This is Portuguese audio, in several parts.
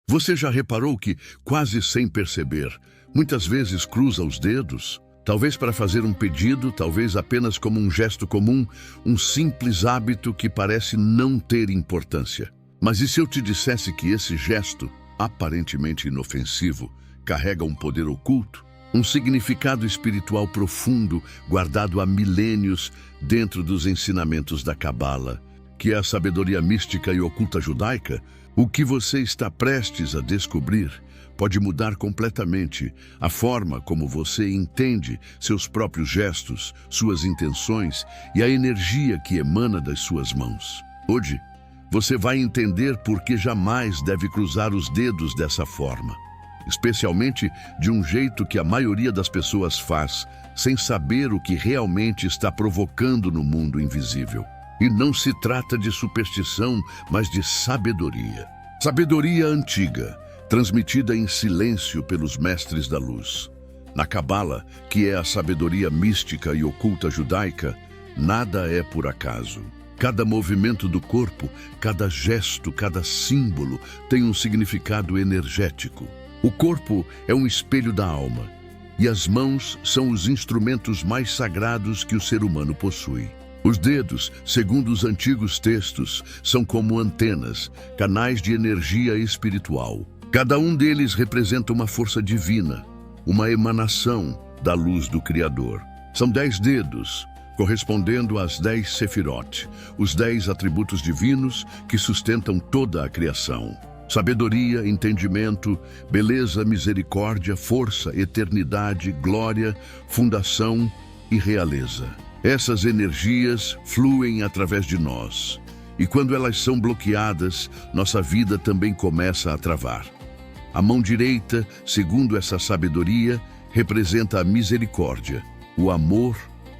Você já reparou que, quase sem perceber, muitas vezes cruza os dedos? Talvez para fazer um pedido, talvez apenas como um gesto comum, um simples hábito que parece não ter importância. Mas e se eu te dissesse que esse gesto, aparentemente inofensivo, carrega um poder oculto? Um significado espiritual profundo, guardado há milênios dentro dos ensinamentos da Cabala, que é a sabedoria mística e oculta judaica? O que você está prestes a descobrir pode mudar completamente a forma como você entende seus próprios gestos, suas intenções e a energia que emana das suas mãos. Hoje, você vai entender por que jamais deve cruzar os dedos dessa forma, especialmente de um jeito que a maioria das pessoas faz, sem saber o que realmente está provocando no mundo invisível. E não se trata de superstição, mas de sabedoria. Sabedoria antiga, transmitida em silêncio pelos mestres da luz. Na Cabala, que é a sabedoria mística e oculta judaica, nada é por acaso. Cada movimento do corpo, cada gesto, cada símbolo tem um significado energético. O corpo é um espelho da alma, e as mãos são os instrumentos mais sagrados que o ser humano possui. Os dedos, segundo os antigos textos, são como antenas, canais de energia espiritual. Cada um deles representa uma força divina, uma emanação da luz do Criador. São 10 dedos, correspondendo às 10 sefirot, os 10 atributos divinos que sustentam toda a criação. Sabedoria, entendimento, beleza, misericórdia, força, eternidade, glória, fundação e realeza. Essas energias fluem através de nós, e quando elas são bloqueadas, nossa vida também começa a travar. A mão direita, segundo essa sabedoria, representa a misericórdia, o amor,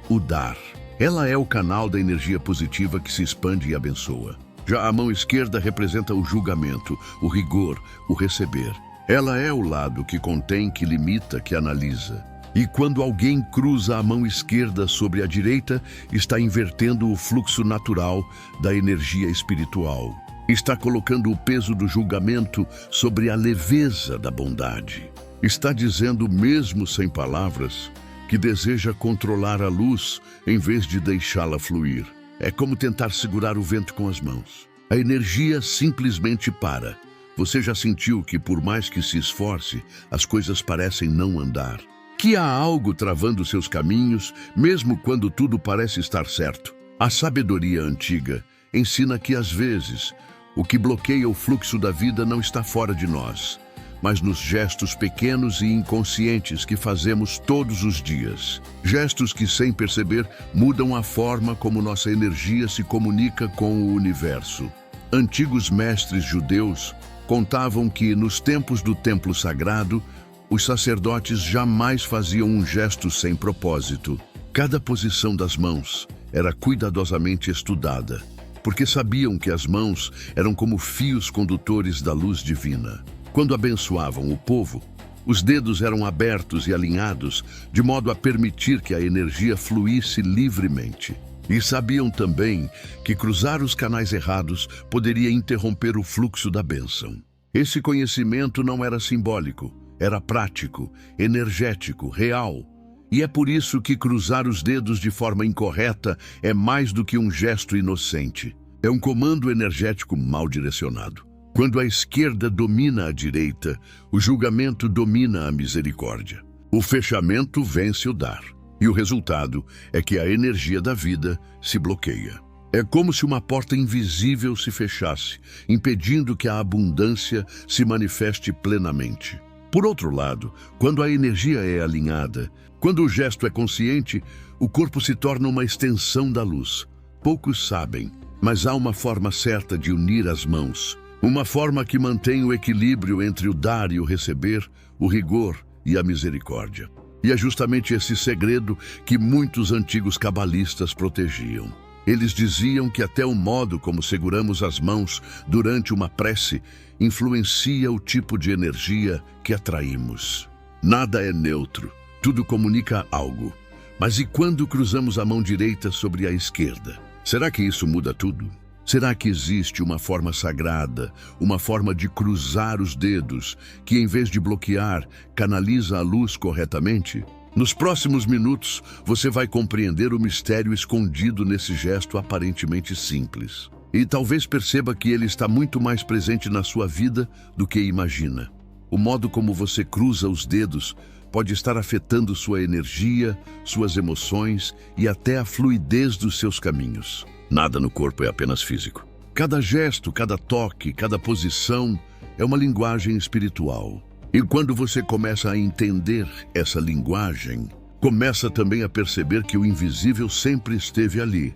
o dar. Ela é o canal da energia positiva que se expande e abençoa. Já a mão esquerda representa o julgamento, o rigor, o receber. Ela é o lado que contém, que limita, que analisa. E quando alguém cruza a mão esquerda sobre a direita, está invertendo o fluxo natural da energia espiritual. Está colocando o peso do julgamento sobre a leveza da bondade. Está dizendo, mesmo sem palavras, que deseja controlar a luz em vez de deixá-la fluir. É como tentar segurar o vento com as mãos. A energia simplesmente para. Você já sentiu que, por mais que se esforce, as coisas parecem não andar? Que há algo travando seus caminhos, mesmo quando tudo parece estar certo? A sabedoria antiga ensina que, às vezes, o que bloqueia o fluxo da vida não está fora de nós, mas nos gestos pequenos e inconscientes que fazemos todos os dias. Gestos que, sem perceber, mudam a forma como nossa energia se comunica com o universo. Antigos mestres judeus contavam que, nos tempos do templo sagrado, os sacerdotes jamais faziam um gesto sem propósito. Cada posição das mãos era cuidadosamente estudada, porque sabiam que as mãos eram como fios condutores da luz divina. Quando abençoavam o povo, os dedos eram abertos e alinhados, de modo a permitir que a energia fluísse livremente. E sabiam também que cruzar os canais errados poderia interromper o fluxo da bênção. Esse conhecimento não era simbólico, era prático, energético, real. E é por isso que cruzar os dedos de forma incorreta é mais do que um gesto inocente. É um comando energético mal direcionado. Quando a esquerda domina a direita, o julgamento domina a misericórdia. O fechamento vence o dar. E o resultado é que a energia da vida se bloqueia. É como se uma porta invisível se fechasse, impedindo que a abundância se manifeste plenamente. Por outro lado, quando a energia é alinhada, quando o gesto é consciente, o corpo se torna uma extensão da luz. Poucos sabem, mas há uma forma certa de unir as mãos. Uma forma que mantém o equilíbrio entre o dar e o receber, o rigor e a misericórdia. E é justamente esse segredo que muitos antigos cabalistas protegiam. Eles diziam que até o modo como seguramos as mãos durante uma prece influencia o tipo de energia que atraímos. Nada é neutro, tudo comunica algo. Mas e quando cruzamos a mão direita sobre a esquerda? Será que isso muda tudo? Será que existe uma forma sagrada, uma forma de cruzar os dedos, que em vez de bloquear, canaliza a luz corretamente? Nos próximos minutos, você vai compreender o mistério escondido nesse gesto aparentemente simples. E talvez perceba que ele está muito mais presente na sua vida do que imagina. O modo como você cruza os dedos pode estar afetando sua energia, suas emoções e até a fluidez dos seus caminhos. Nada no corpo é apenas físico. Cada gesto, cada toque, cada posição é uma linguagem espiritual. E quando você começa a entender essa linguagem, começa também a perceber que o invisível sempre esteve ali,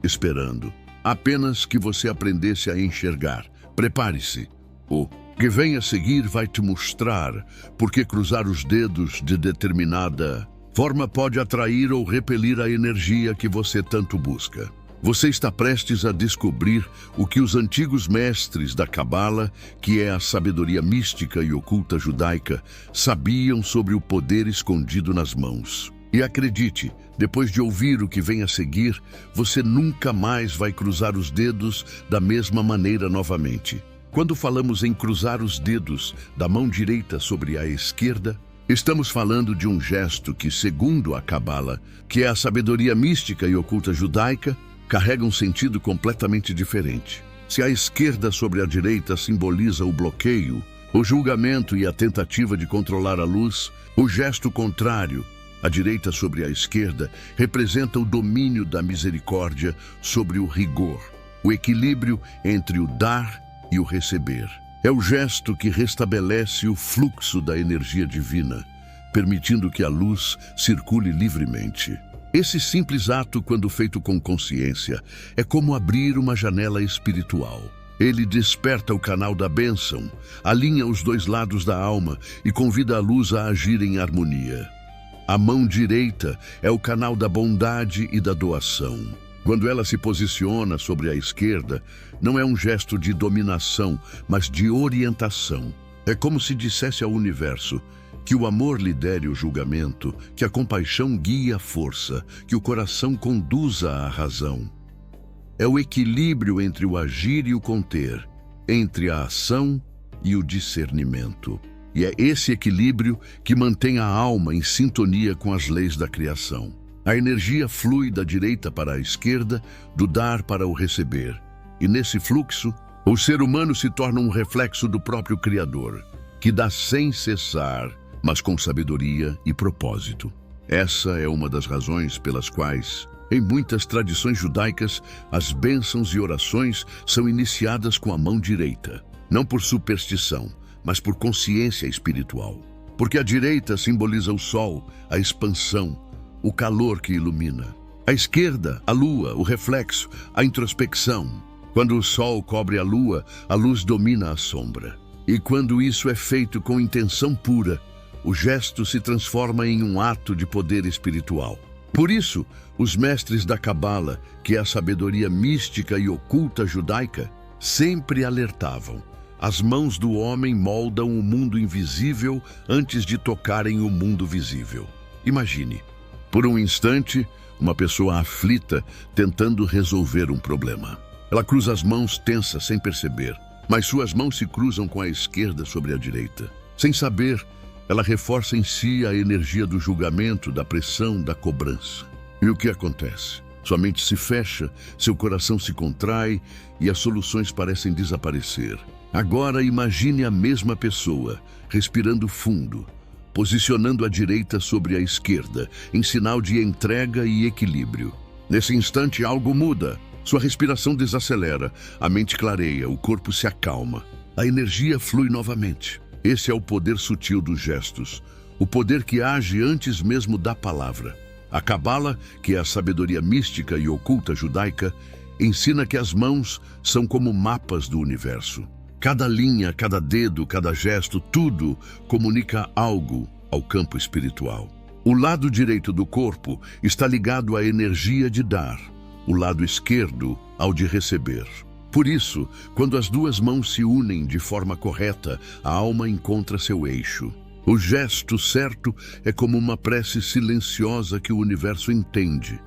esperando. Apenas que você aprendesse a enxergar. Prepare-se. O que vem a seguir vai te mostrar por que cruzar os dedos de determinada forma pode atrair ou repelir a energia que você tanto busca. Você está prestes a descobrir o que os antigos mestres da Cabala, que é a sabedoria mística e oculta judaica, sabiam sobre o poder escondido nas mãos. E acredite, depois de ouvir o que vem a seguir, você nunca mais vai cruzar os dedos da mesma maneira novamente. Quando falamos em cruzar os dedos da mão direita sobre a esquerda, estamos falando de um gesto que, segundo a Cabala, que é a sabedoria mística e oculta judaica, carrega um sentido completamente diferente. Se a esquerda sobre a direita simboliza o bloqueio, o julgamento e a tentativa de controlar a luz, o gesto contrário, a direita sobre a esquerda, representa o domínio da misericórdia sobre o rigor, o equilíbrio entre o dar e o receber. É o gesto que restabelece o fluxo da energia divina, permitindo que a luz circule livremente. Esse simples ato, quando feito com consciência, é como abrir uma janela espiritual. Ele desperta o canal da bênção, alinha os dois lados da alma e convida a luz a agir em harmonia. A mão direita é o canal da bondade e da doação. Quando ela se posiciona sobre a esquerda, não é um gesto de dominação, mas de orientação. É como se dissesse ao universo: que o amor lidere o julgamento, que a compaixão guie a força, que o coração conduza a razão. É o equilíbrio entre o agir e o conter, entre a ação e o discernimento. E é esse equilíbrio que mantém a alma em sintonia com as leis da criação. A energia flui da direita para a esquerda, do dar para o receber. E nesse fluxo, o ser humano se torna um reflexo do próprio Criador, que dá sem cessar, mas com sabedoria e propósito. Essa é uma das razões pelas quais, em muitas tradições judaicas, as bênçãos e orações são iniciadas com a mão direita, não por superstição, mas por consciência espiritual. Porque a direita simboliza o sol, a expansão, o calor que ilumina. A esquerda, a lua, o reflexo, a introspecção. Quando o sol cobre a luz domina a sombra. E quando isso é feito com intenção pura, o gesto se transforma em um ato de poder espiritual. Por isso, os mestres da Cabala, que é a sabedoria mística e oculta judaica, sempre alertavam: as mãos do homem moldam o mundo invisível antes de tocarem o mundo visível. Imagine, por um instante, uma pessoa aflita tentando resolver um problema. Ela cruza as mãos tensa sem perceber, mas suas mãos se cruzam com a esquerda sobre a direita. Sem saber, ela reforça em si a energia do julgamento, da pressão, da cobrança. E o que acontece? Sua mente se fecha, seu coração se contrai e as soluções parecem desaparecer. Agora imagine a mesma pessoa, respirando fundo, posicionando a direita sobre a esquerda, em sinal de entrega e equilíbrio. Nesse instante, algo muda. Sua respiração desacelera, a mente clareia, o corpo se acalma. A energia flui novamente. Esse é o poder sutil dos gestos, o poder que age antes mesmo da palavra. A Cabala, que é a sabedoria mística e oculta judaica, ensina que as mãos são como mapas do universo. Cada linha, cada dedo, cada gesto, tudo comunica algo ao campo espiritual. O lado direito do corpo está ligado à energia de dar, o lado esquerdo ao de receber. Por isso, quando as duas mãos se unem de forma correta, a alma encontra seu eixo. O gesto certo é como uma prece silenciosa que o universo entende,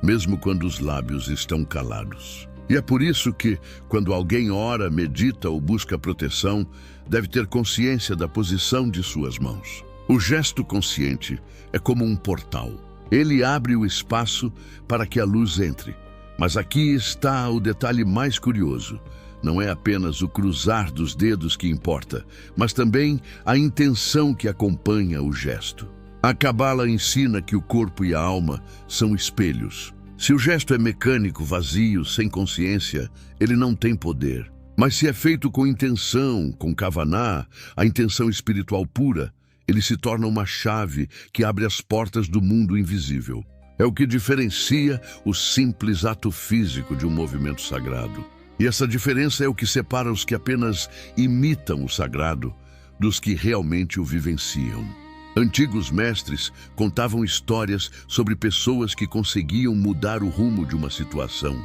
mesmo quando os lábios estão calados. E é por isso que, quando alguém ora, medita ou busca proteção, deve ter consciência da posição de suas mãos. O gesto consciente é como um portal. Ele abre o espaço para que a luz entre. Mas aqui está o detalhe mais curioso. Não é apenas o cruzar dos dedos que importa, mas também a intenção que acompanha o gesto. A Cabala ensina que o corpo e a alma são espelhos. Se o gesto é mecânico, vazio, sem consciência, ele não tem poder. Mas se é feito com intenção, com Kavaná, a intenção espiritual pura, ele se torna uma chave que abre as portas do mundo invisível. É o que diferencia o simples ato físico de um movimento sagrado. E essa diferença é o que separa os que apenas imitam o sagrado dos que realmente o vivenciam. Antigos mestres contavam histórias sobre pessoas que conseguiam mudar o rumo de uma situação,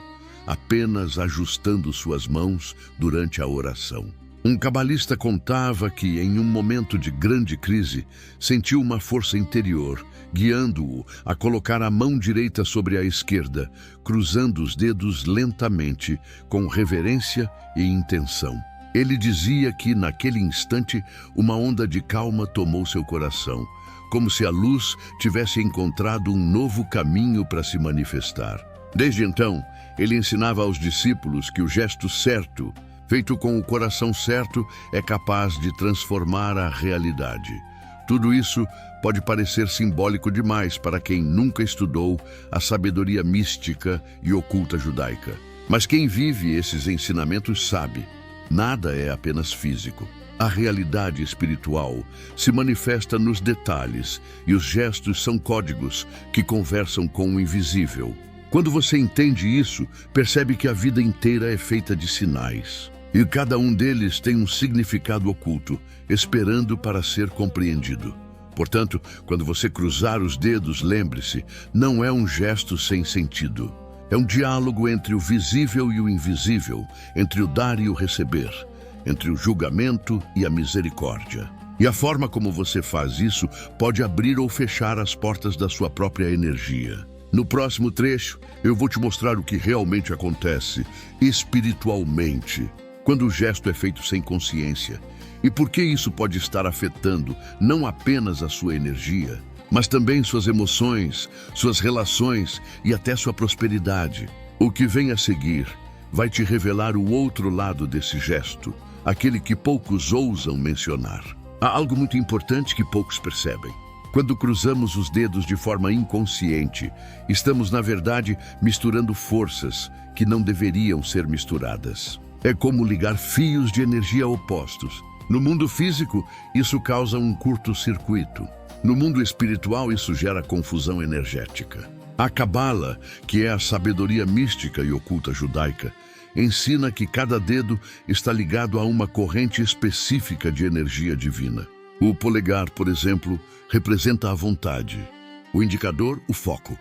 apenas ajustando suas mãos durante a oração. Um cabalista contava que, em um momento de grande crise, sentiu uma força interior, guiando-o a colocar a mão direita sobre a esquerda, cruzando os dedos lentamente, com reverência e intenção. Ele dizia que, naquele instante, uma onda de calma tomou seu coração, como se a luz tivesse encontrado um novo caminho para se manifestar. Desde então, ele ensinava aos discípulos que o gesto certo, feito com o coração certo, é capaz de transformar a realidade. Tudo isso pode parecer simbólico demais para quem nunca estudou a sabedoria mística e oculta judaica. Mas quem vive esses ensinamentos sabe, nada é apenas físico. A realidade espiritual se manifesta nos detalhes e os gestos são códigos que conversam com o invisível. Quando você entende isso, percebe que a vida inteira é feita de sinais. E cada um deles tem um significado oculto, esperando para ser compreendido. Portanto, quando você cruzar os dedos, lembre-se, não é um gesto sem sentido. É um diálogo entre o visível e o invisível, entre o dar e o receber, entre o julgamento e a misericórdia. E a forma como você faz isso pode abrir ou fechar as portas da sua própria energia. No próximo trecho, eu vou te mostrar o que realmente acontece espiritualmente, quando o gesto é feito sem consciência, e por que isso pode estar afetando não apenas a sua energia, mas também suas emoções, suas relações e até sua prosperidade. O que vem a seguir vai te revelar o outro lado desse gesto, aquele que poucos ousam mencionar. Há algo muito importante que poucos percebem. Quando cruzamos os dedos de forma inconsciente, estamos, na verdade, misturando forças que não deveriam ser misturadas. É como ligar fios de energia opostos. No mundo físico, isso causa um curto-circuito. No mundo espiritual, isso gera confusão energética. A Cabala, que é a sabedoria mística e oculta judaica, ensina que cada dedo está ligado a uma corrente específica de energia divina. O polegar, por exemplo, representa a vontade, o indicador, o foco,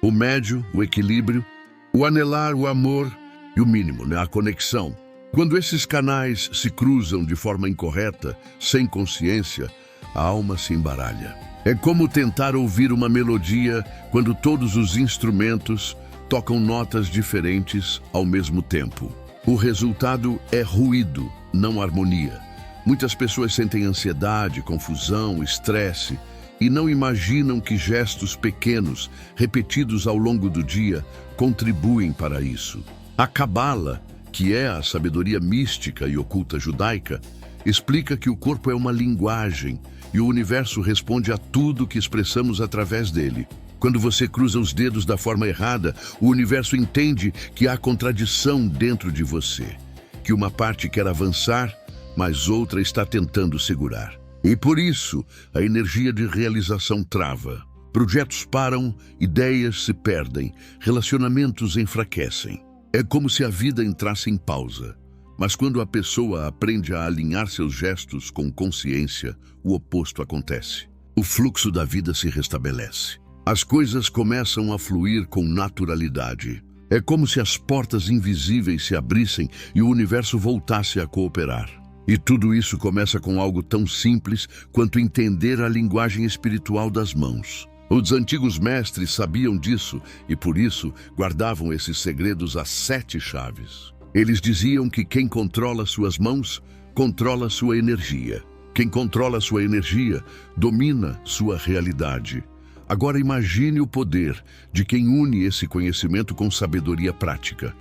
o médio, o equilíbrio, o anelar, o amor e o mínimo, a conexão. Quando esses canais se cruzam de forma incorreta, sem consciência, a alma se embaralha. É como tentar ouvir uma melodia quando todos os instrumentos tocam notas diferentes ao mesmo tempo. O resultado é ruído, não harmonia. Muitas pessoas sentem ansiedade, confusão, estresse e não imaginam que gestos pequenos, repetidos ao longo do dia, contribuem para isso. A Cabala, que é a sabedoria mística e oculta judaica, explica que o corpo é uma linguagem e o universo responde a tudo que expressamos através dele. Quando você cruza os dedos da forma errada, o universo entende que há contradição dentro de você, que uma parte quer avançar, mas outra está tentando segurar. E por isso, a energia de realização trava. Projetos param, ideias se perdem, relacionamentos enfraquecem. É como se a vida entrasse em pausa. Mas quando a pessoa aprende a alinhar seus gestos com consciência, o oposto acontece. O fluxo da vida se restabelece. As coisas começam a fluir com naturalidade. É como se as portas invisíveis se abrissem e o universo voltasse a cooperar. E tudo isso começa com algo tão simples quanto entender a linguagem espiritual das mãos. Os antigos mestres sabiam disso e, por isso, guardavam esses segredos às 7 chaves. Eles diziam que quem controla suas mãos, controla sua energia. Quem controla sua energia, domina sua realidade. Agora imagine o poder de quem une esse conhecimento com sabedoria prática.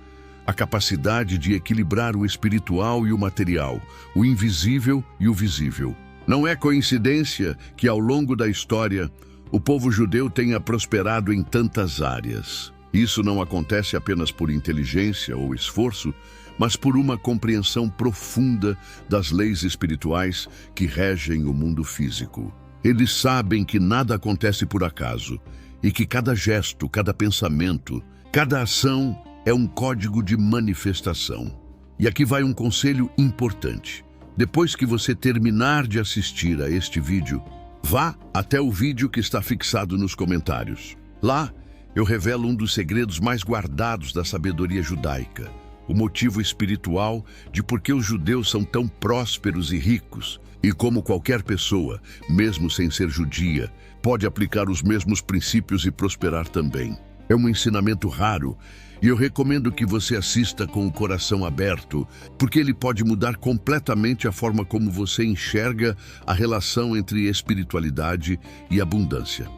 A capacidade de equilibrar o espiritual e o material, o invisível e o visível. Não é coincidência que, ao longo da história, o povo judeu tenha prosperado em tantas áreas. Isso não acontece apenas por inteligência ou esforço, mas por uma compreensão profunda das leis espirituais que regem o mundo físico. Eles sabem que nada acontece por acaso e que cada gesto, cada pensamento, cada ação é um código de manifestação. E aqui vai um conselho importante. Depois que você terminar de assistir a este vídeo, vá até o vídeo que está fixado nos comentários. Lá, eu revelo um dos segredos mais guardados da sabedoria judaica, o motivo espiritual de por que os judeus são tão prósperos e ricos, e como qualquer pessoa, mesmo sem ser judia, pode aplicar os mesmos princípios e prosperar também. É um ensinamento raro, e eu recomendo que você assista com o coração aberto, porque ele pode mudar completamente a forma como você enxerga a relação entre espiritualidade e abundância.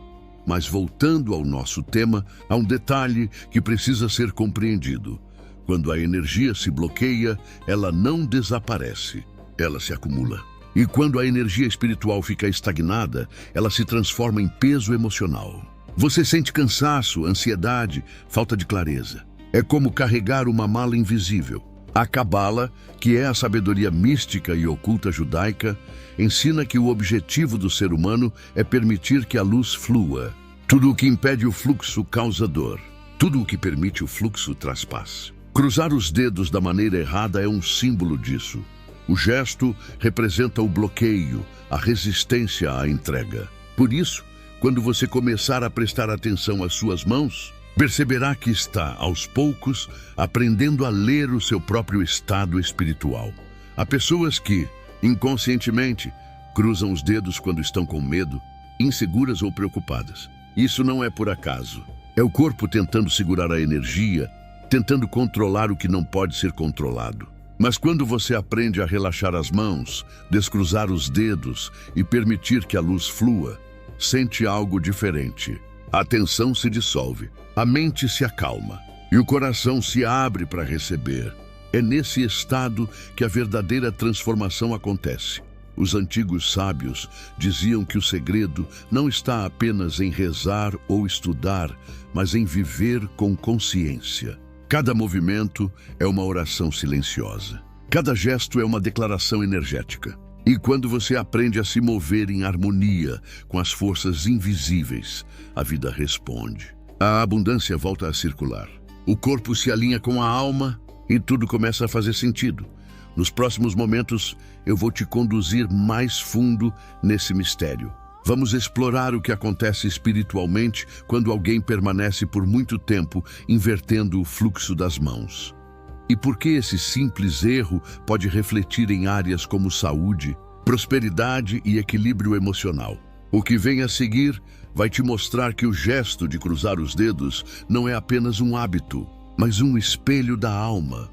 Mas voltando ao nosso tema, há um detalhe que precisa ser compreendido. Quando a energia se bloqueia, ela não desaparece, ela se acumula. E quando a energia espiritual fica estagnada, ela se transforma em peso emocional. Você sente cansaço, ansiedade, falta de clareza. É como carregar uma mala invisível. A Cabala, que é a sabedoria mística e oculta judaica, ensina que o objetivo do ser humano é permitir que a luz flua. Tudo o que impede o fluxo causa dor. Tudo o que permite o fluxo traz paz. Cruzar os dedos da maneira errada é um símbolo disso. O gesto representa o bloqueio, a resistência à entrega. Por isso, quando você começar a prestar atenção às suas mãos, perceberá que está, aos poucos, aprendendo a ler o seu próprio estado espiritual. Há pessoas que, inconscientemente, cruzam os dedos quando estão com medo, inseguras ou preocupadas. Isso não é por acaso. É o corpo tentando segurar a energia, tentando controlar o que não pode ser controlado. Mas quando você aprende a relaxar as mãos, descruzar os dedos e permitir que a luz flua, sente algo diferente. A tensão se dissolve, a mente se acalma e o coração se abre para receber. É nesse estado que a verdadeira transformação acontece. Os antigos sábios diziam que o segredo não está apenas em rezar ou estudar, mas em viver com consciência. Cada movimento é uma oração silenciosa. Cada gesto é uma declaração energética. E quando você aprende a se mover em harmonia com as forças invisíveis, a vida responde. A abundância volta a circular. O corpo se alinha com a alma e tudo começa a fazer sentido. Nos próximos momentos, eu vou te conduzir mais fundo nesse mistério. Vamos explorar o que acontece espiritualmente quando alguém permanece por muito tempo invertendo o fluxo das mãos. E por que esse simples erro pode refletir em áreas como saúde, prosperidade e equilíbrio emocional. O que vem a seguir vai te mostrar que o gesto de cruzar os dedos não é apenas um hábito, mas um espelho da alma.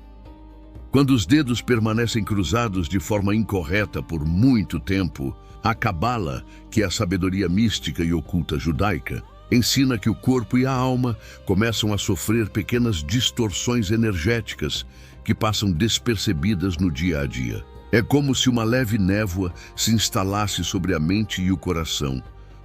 Quando os dedos permanecem cruzados de forma incorreta por muito tempo, a Cabala, que é a sabedoria mística e oculta judaica, ensina que o corpo e a alma começam a sofrer pequenas distorções energéticas que passam despercebidas no dia a dia. É como se uma leve névoa se instalasse sobre a mente e o coração,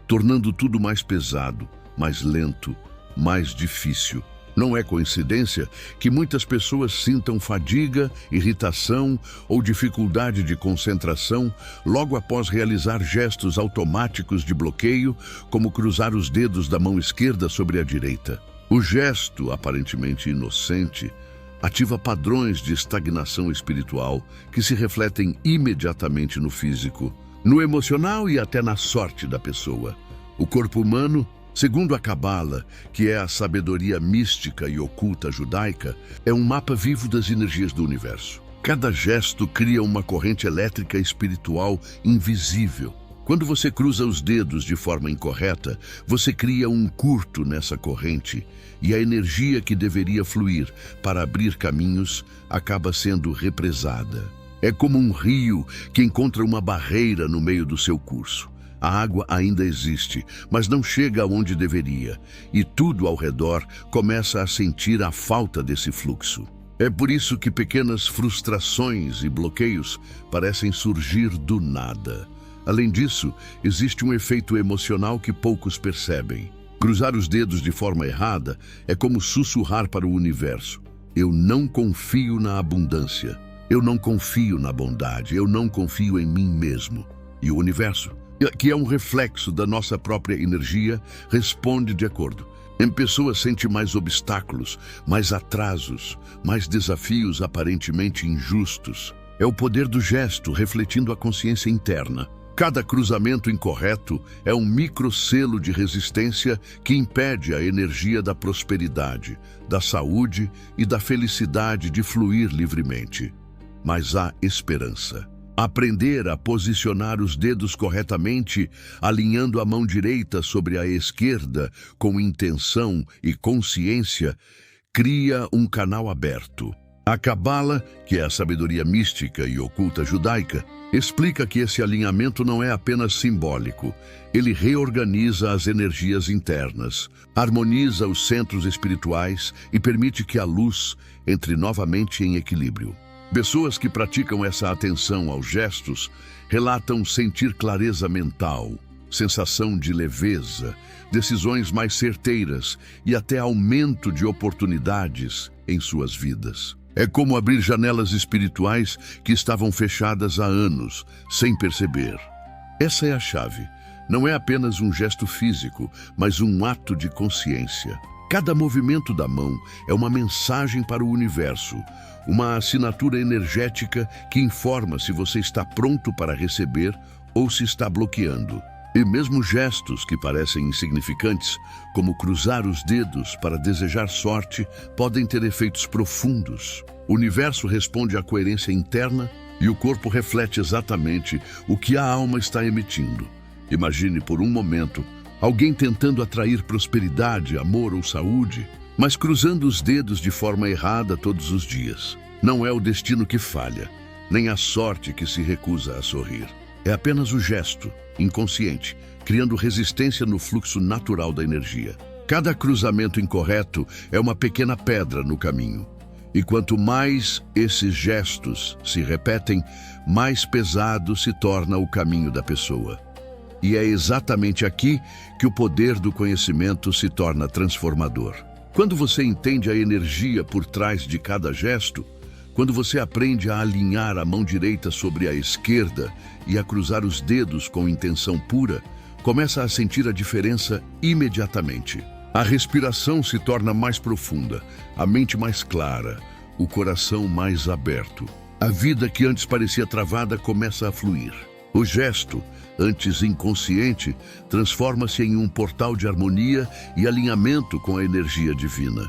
tornando tudo mais pesado, mais lento, mais difícil. Não é coincidência que muitas pessoas sintam fadiga, irritação ou dificuldade de concentração logo após realizar gestos automáticos de bloqueio, como cruzar os dedos da mão esquerda sobre a direita. O gesto, aparentemente inocente, ativa padrões de estagnação espiritual que se refletem imediatamente no físico, no emocional e até na sorte da pessoa. O corpo humano, segundo a Cabala, que é a sabedoria mística e oculta judaica, é um mapa vivo das energias do universo. Cada gesto cria uma corrente elétrica espiritual invisível. Quando você cruza os dedos de forma incorreta, você cria um curto nessa corrente e a energia que deveria fluir para abrir caminhos acaba sendo represada. É como um rio que encontra uma barreira no meio do seu curso. A água ainda existe, mas não chega aonde deveria, e tudo ao redor começa a sentir a falta desse fluxo. É por isso que pequenas frustrações e bloqueios parecem surgir do nada. Além disso, existe um efeito emocional que poucos percebem. Cruzar os dedos de forma errada é como sussurrar para o universo: eu não confio na abundância, eu não confio na bondade, eu não confio em mim mesmo. E o universo, que é um reflexo da nossa própria energia, responde de acordo. Em pessoas sente mais obstáculos, mais atrasos, mais desafios aparentemente injustos. É o poder do gesto refletindo a consciência interna. Cada cruzamento incorreto é um microselo de resistência que impede a energia da prosperidade, da saúde e da felicidade de fluir livremente. Mas há esperança. Aprender a posicionar os dedos corretamente, alinhando a mão direita sobre a esquerda com intenção e consciência, cria um canal aberto. A Cabala, que é a sabedoria mística e oculta judaica, explica que esse alinhamento não é apenas simbólico. Ele reorganiza as energias internas, harmoniza os centros espirituais e permite que a luz entre novamente em equilíbrio. Pessoas que praticam essa atenção aos gestos relatam sentir clareza mental, sensação de leveza, decisões mais certeiras e até aumento de oportunidades em suas vidas. É como abrir janelas espirituais que estavam fechadas há anos, sem perceber. Essa é a chave. Não é apenas um gesto físico, mas um ato de consciência. Cada movimento da mão é uma mensagem para o universo, uma assinatura energética que informa se você está pronto para receber ou se está bloqueando. E mesmo gestos que parecem insignificantes, como cruzar os dedos para desejar sorte, podem ter efeitos profundos. O universo responde à coerência interna e o corpo reflete exatamente o que a alma está emitindo. Imagine por um momento alguém tentando atrair prosperidade, amor ou saúde, mas cruzando os dedos de forma errada todos os dias. Não é o destino que falha, nem a sorte que se recusa a sorrir. É apenas o gesto, inconsciente, criando resistência no fluxo natural da energia. Cada cruzamento incorreto é uma pequena pedra no caminho. E quanto mais esses gestos se repetem, mais pesado se torna o caminho da pessoa. E é exatamente aqui que o poder do conhecimento se torna transformador. Quando você entende a energia por trás de cada gesto, quando você aprende a alinhar a mão direita sobre a esquerda e a cruzar os dedos com intenção pura, começa a sentir a diferença imediatamente. A respiração se torna mais profunda, a mente mais clara, o coração mais aberto. A vida que antes parecia travada começa a fluir. O gesto, antes inconsciente, transforma-se em um portal de harmonia e alinhamento com a energia divina.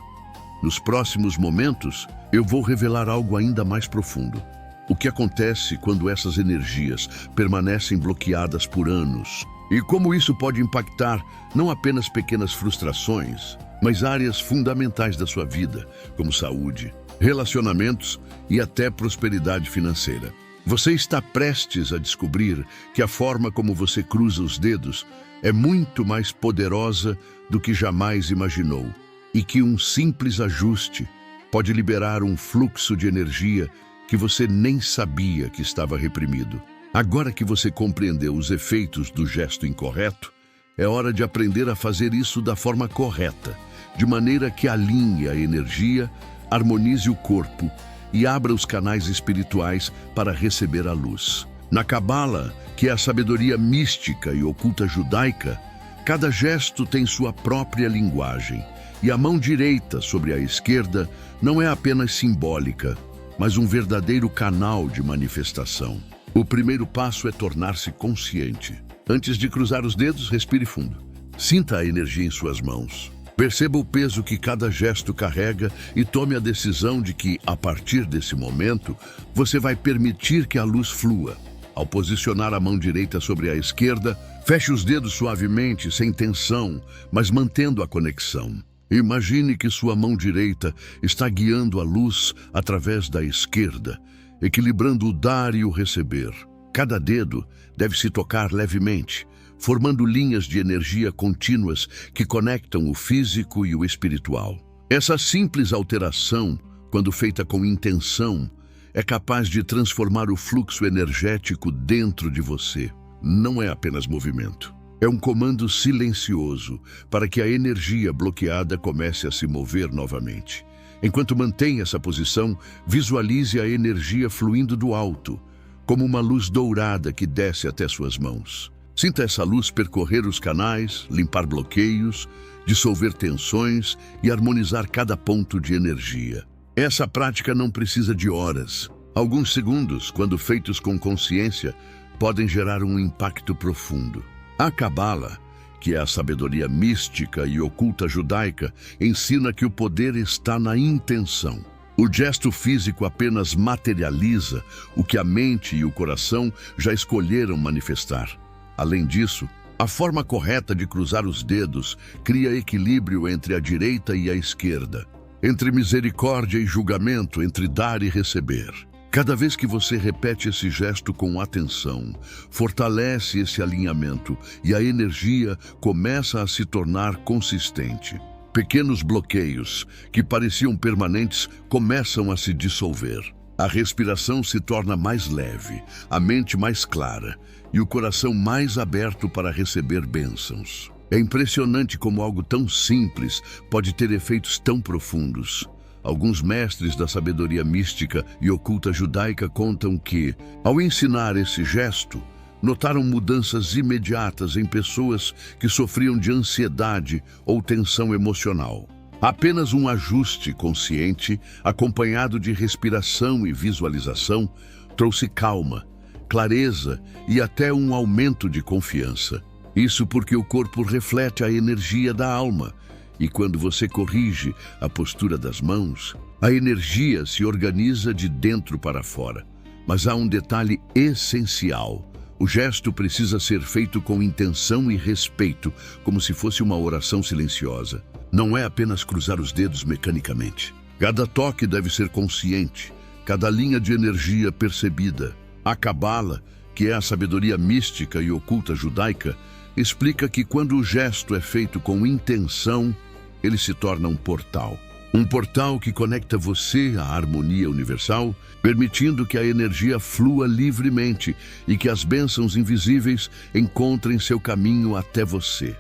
Nos próximos momentos, eu vou revelar algo ainda mais profundo. O que acontece quando essas energias permanecem bloqueadas por anos? E como isso pode impactar não apenas pequenas frustrações, mas áreas fundamentais da sua vida, como saúde, relacionamentos e até prosperidade financeira. Você está prestes a descobrir que a forma como você cruza os dedos é muito mais poderosa do que jamais imaginou e que um simples ajuste pode liberar um fluxo de energia que você nem sabia que estava reprimido. Agora que você compreendeu os efeitos do gesto incorreto, é hora de aprender a fazer isso da forma correta, de maneira que alinhe a energia, harmonize o corpo e abra os canais espirituais para receber a luz. Na Cabala, que é a sabedoria mística e oculta judaica, cada gesto tem sua própria linguagem, e a mão direita sobre a esquerda não é apenas simbólica, mas um verdadeiro canal de manifestação. O primeiro passo é tornar-se consciente. Antes de cruzar os dedos, respire fundo. Sinta a energia em suas mãos. Perceba o peso que cada gesto carrega e tome a decisão de que, a partir desse momento, você vai permitir que a luz flua. Ao posicionar a mão direita sobre a esquerda, feche os dedos suavemente, sem tensão, mas mantendo a conexão. Imagine que sua mão direita está guiando a luz através da esquerda, equilibrando o dar e o receber. Cada dedo deve se tocar levemente, formando linhas de energia contínuas que conectam o físico e o espiritual. Essa simples alteração, quando feita com intenção, é capaz de transformar o fluxo energético dentro de você. Não é apenas movimento. É um comando silencioso para que a energia bloqueada comece a se mover novamente. Enquanto mantém essa posição, visualize a energia fluindo do alto, como uma luz dourada que desce até suas mãos. Sinta essa luz percorrer os canais, limpar bloqueios, dissolver tensões e harmonizar cada ponto de energia. Essa prática não precisa de horas. Alguns segundos, quando feitos com consciência, podem gerar um impacto profundo. A Cabala, que é a sabedoria mística e oculta judaica, ensina que o poder está na intenção. O gesto físico apenas materializa o que a mente e o coração já escolheram manifestar. Além disso, a forma correta de cruzar os dedos cria equilíbrio entre a direita e a esquerda, entre misericórdia e julgamento, entre dar e receber. Cada vez que você repete esse gesto com atenção, fortalece esse alinhamento e a energia começa a se tornar consistente. Pequenos bloqueios, que pareciam permanentes, começam a se dissolver. A respiração se torna mais leve, a mente mais clara e o coração mais aberto para receber bênçãos. É impressionante como algo tão simples pode ter efeitos tão profundos. Alguns mestres da sabedoria mística e oculta judaica contam que, ao ensinar esse gesto, notaram mudanças imediatas em pessoas que sofriam de ansiedade ou tensão emocional. Apenas um ajuste consciente, acompanhado de respiração e visualização, trouxe calma, clareza e até um aumento de confiança. Isso porque o corpo reflete a energia da alma. E quando você corrige a postura das mãos, a energia se organiza de dentro para fora. Mas há um detalhe essencial. O gesto precisa ser feito com intenção e respeito, como se fosse uma oração silenciosa. Não é apenas cruzar os dedos mecanicamente. Cada toque deve ser consciente, cada linha de energia percebida. A Cabala, que é a sabedoria mística e oculta judaica, explica que quando o gesto é feito com intenção, ele se torna um portal. Um portal que conecta você à harmonia universal, permitindo que a energia flua livremente e que as bênçãos invisíveis encontrem seu caminho até você.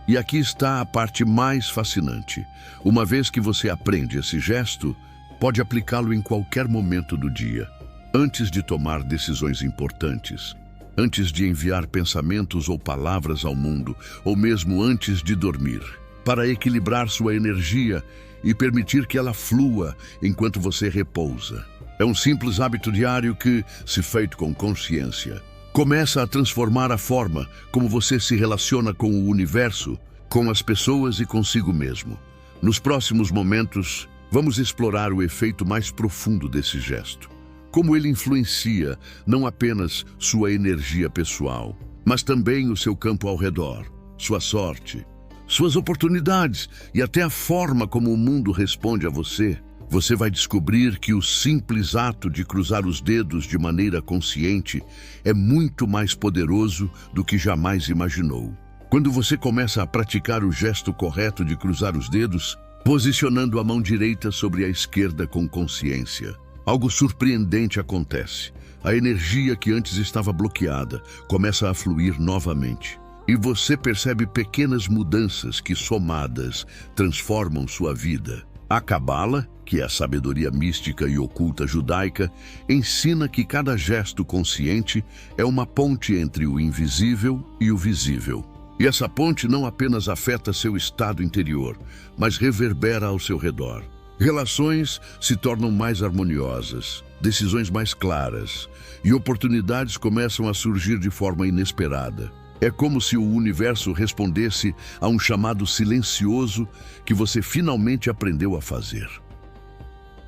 E aqui está a parte mais fascinante. Uma vez que você aprende esse gesto, pode aplicá-lo em qualquer momento do dia. Antes de tomar decisões importantes, antes de enviar pensamentos ou palavras ao mundo, ou mesmo antes de dormir, para equilibrar sua energia e permitir que ela flua enquanto você repousa. É um simples hábito diário que, se feito com consciência, começa a transformar a forma como você se relaciona com o universo, com as pessoas e consigo mesmo. Nos próximos momentos, vamos explorar o efeito mais profundo desse gesto. Como ele influencia não apenas sua energia pessoal, mas também o seu campo ao redor, sua sorte, suas oportunidades e até a forma como o mundo responde a você. Você vai descobrir que o simples ato de cruzar os dedos de maneira consciente é muito mais poderoso do que jamais imaginou. Quando você começa a praticar o gesto correto de cruzar os dedos, posicionando a mão direita sobre a esquerda com consciência, algo surpreendente acontece. A energia que antes estava bloqueada começa a fluir novamente. E você percebe pequenas mudanças que, somadas, transformam sua vida. A Cabala, que é a sabedoria mística e oculta judaica, ensina que cada gesto consciente é uma ponte entre o invisível e o visível. E essa ponte não apenas afeta seu estado interior, mas reverbera ao seu redor. Relações se tornam mais harmoniosas, decisões mais claras, e oportunidades começam a surgir de forma inesperada. É como se o universo respondesse a um chamado silencioso que você finalmente aprendeu a fazer.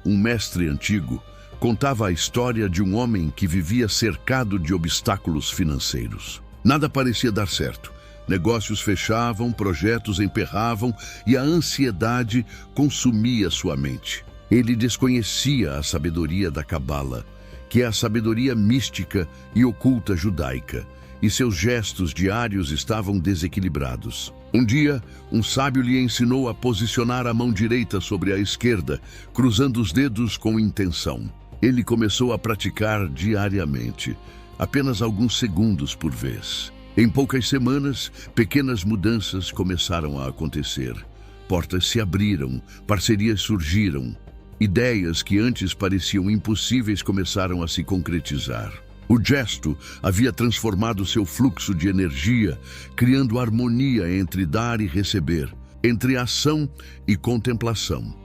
Um mestre antigo contava a história de um homem que vivia cercado de obstáculos financeiros. Nada parecia dar certo. Negócios fechavam, projetos emperravam e a ansiedade consumia sua mente. Ele desconhecia a sabedoria da Cabala, que é a sabedoria mística e oculta judaica, e seus gestos diários estavam desequilibrados. Um dia, um sábio lhe ensinou a posicionar a mão direita sobre a esquerda, cruzando os dedos com intenção. Ele começou a praticar diariamente, apenas alguns segundos por vez. Em poucas semanas, pequenas mudanças começaram a acontecer. Portas se abriram, parcerias surgiram. Ideias que antes pareciam impossíveis começaram a se concretizar. O gesto havia transformado seu fluxo de energia, criando harmonia entre dar e receber, entre ação e contemplação.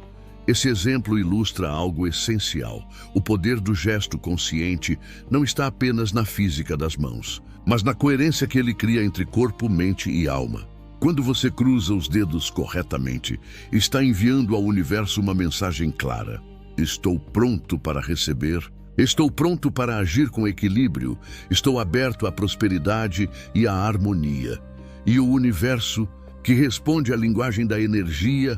Esse exemplo ilustra algo essencial. O poder do gesto consciente não está apenas na física das mãos, mas na coerência que ele cria entre corpo, mente e alma. Quando você cruza os dedos corretamente, está enviando ao universo uma mensagem clara. Estou pronto para receber. Estou pronto para agir com equilíbrio. Estou aberto à prosperidade e à harmonia. E o universo, que responde à linguagem da energia,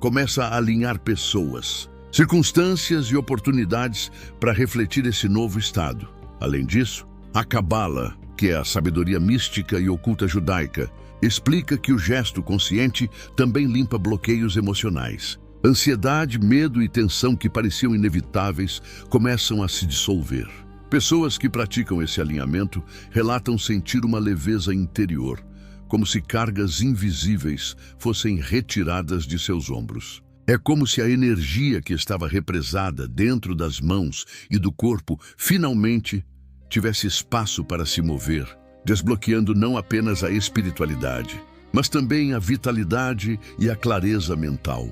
começa a alinhar pessoas, circunstâncias e oportunidades para refletir esse novo estado. Além disso, a Cabala, que é a sabedoria mística e oculta judaica, explica que o gesto consciente também limpa bloqueios emocionais. Ansiedade, medo e tensão que pareciam inevitáveis começam a se dissolver. Pessoas que praticam esse alinhamento relatam sentir uma leveza interior, como se cargas invisíveis fossem retiradas de seus ombros. É como se a energia que estava represada dentro das mãos e do corpo finalmente tivesse espaço para se mover, desbloqueando não apenas a espiritualidade, mas também a vitalidade e a clareza mental.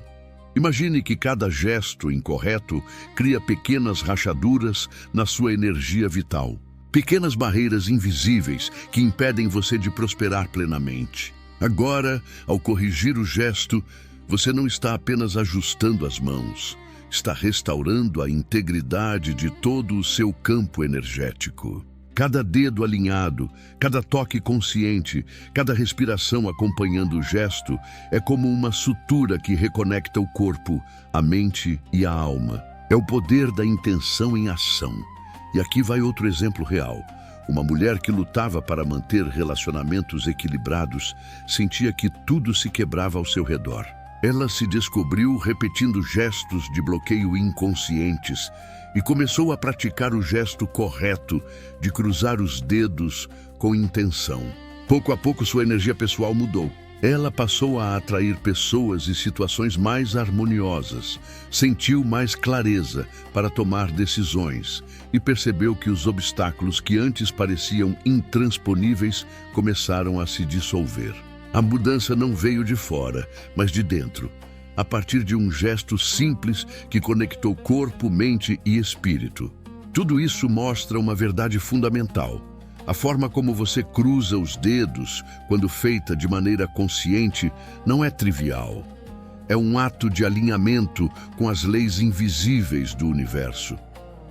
Imagine que cada gesto incorreto cria pequenas rachaduras na sua energia vital. Pequenas barreiras invisíveis que impedem você de prosperar plenamente. Agora, ao corrigir o gesto, você não está apenas ajustando as mãos, está restaurando a integridade de todo o seu campo energético. Cada dedo alinhado, cada toque consciente, cada respiração acompanhando o gesto é como uma sutura que reconecta o corpo, a mente e a alma. É o poder da intenção em ação. E aqui vai outro exemplo real. Uma mulher que lutava para manter relacionamentos equilibrados sentia que tudo se quebrava ao seu redor. Ela se descobriu repetindo gestos de bloqueio inconscientes e começou a praticar o gesto correto de cruzar os dedos com intenção. Pouco a pouco, sua energia pessoal mudou. Ela passou a atrair pessoas e situações mais harmoniosas, sentiu mais clareza para tomar decisões e percebeu que os obstáculos que antes pareciam intransponíveis começaram a se dissolver. A mudança não veio de fora, mas de dentro, a partir de um gesto simples que conectou corpo, mente e espírito. Tudo isso mostra uma verdade fundamental. A forma como você cruza os dedos, quando feita de maneira consciente, não é trivial. É um ato de alinhamento com as leis invisíveis do universo.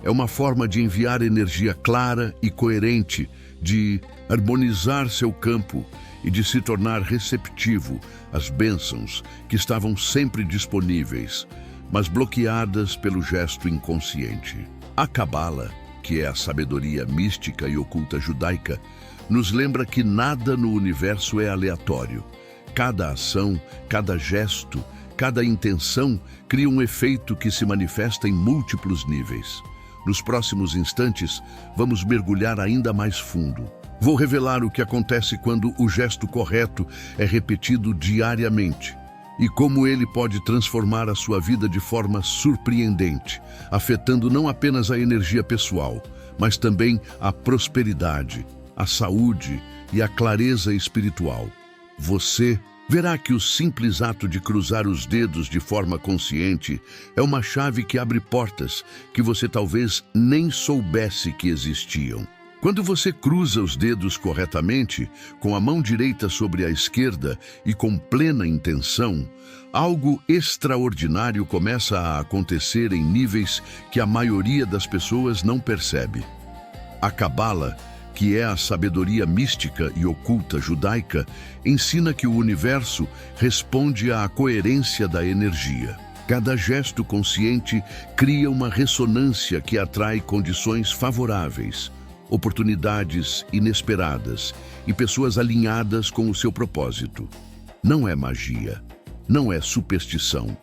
É uma forma de enviar energia clara e coerente, de harmonizar seu campo e de se tornar receptivo às bênçãos que estavam sempre disponíveis, mas bloqueadas pelo gesto inconsciente. A Cabala, que é a sabedoria mística e oculta judaica, nos lembra que nada no universo é aleatório. Cada ação, cada gesto, cada intenção cria um efeito que se manifesta em múltiplos níveis. Nos próximos instantes, vamos mergulhar ainda mais fundo. Vou revelar o que acontece quando o gesto correto é repetido diariamente e como ele pode transformar a sua vida de forma surpreendente, afetando não apenas a energia pessoal, mas também a prosperidade, a saúde e a clareza espiritual. Você verá que o simples ato de cruzar os dedos de forma consciente é uma chave que abre portas que você talvez nem soubesse que existiam. Quando você cruza os dedos corretamente, com a mão direita sobre a esquerda e com plena intenção, algo extraordinário começa a acontecer em níveis que a maioria das pessoas não percebe. A Cabala, que é a sabedoria mística e oculta judaica, ensina que o universo responde à coerência da energia. Cada gesto consciente cria uma ressonância que atrai condições favoráveis, oportunidades inesperadas e pessoas alinhadas com o seu propósito. Não é magia, não é superstição.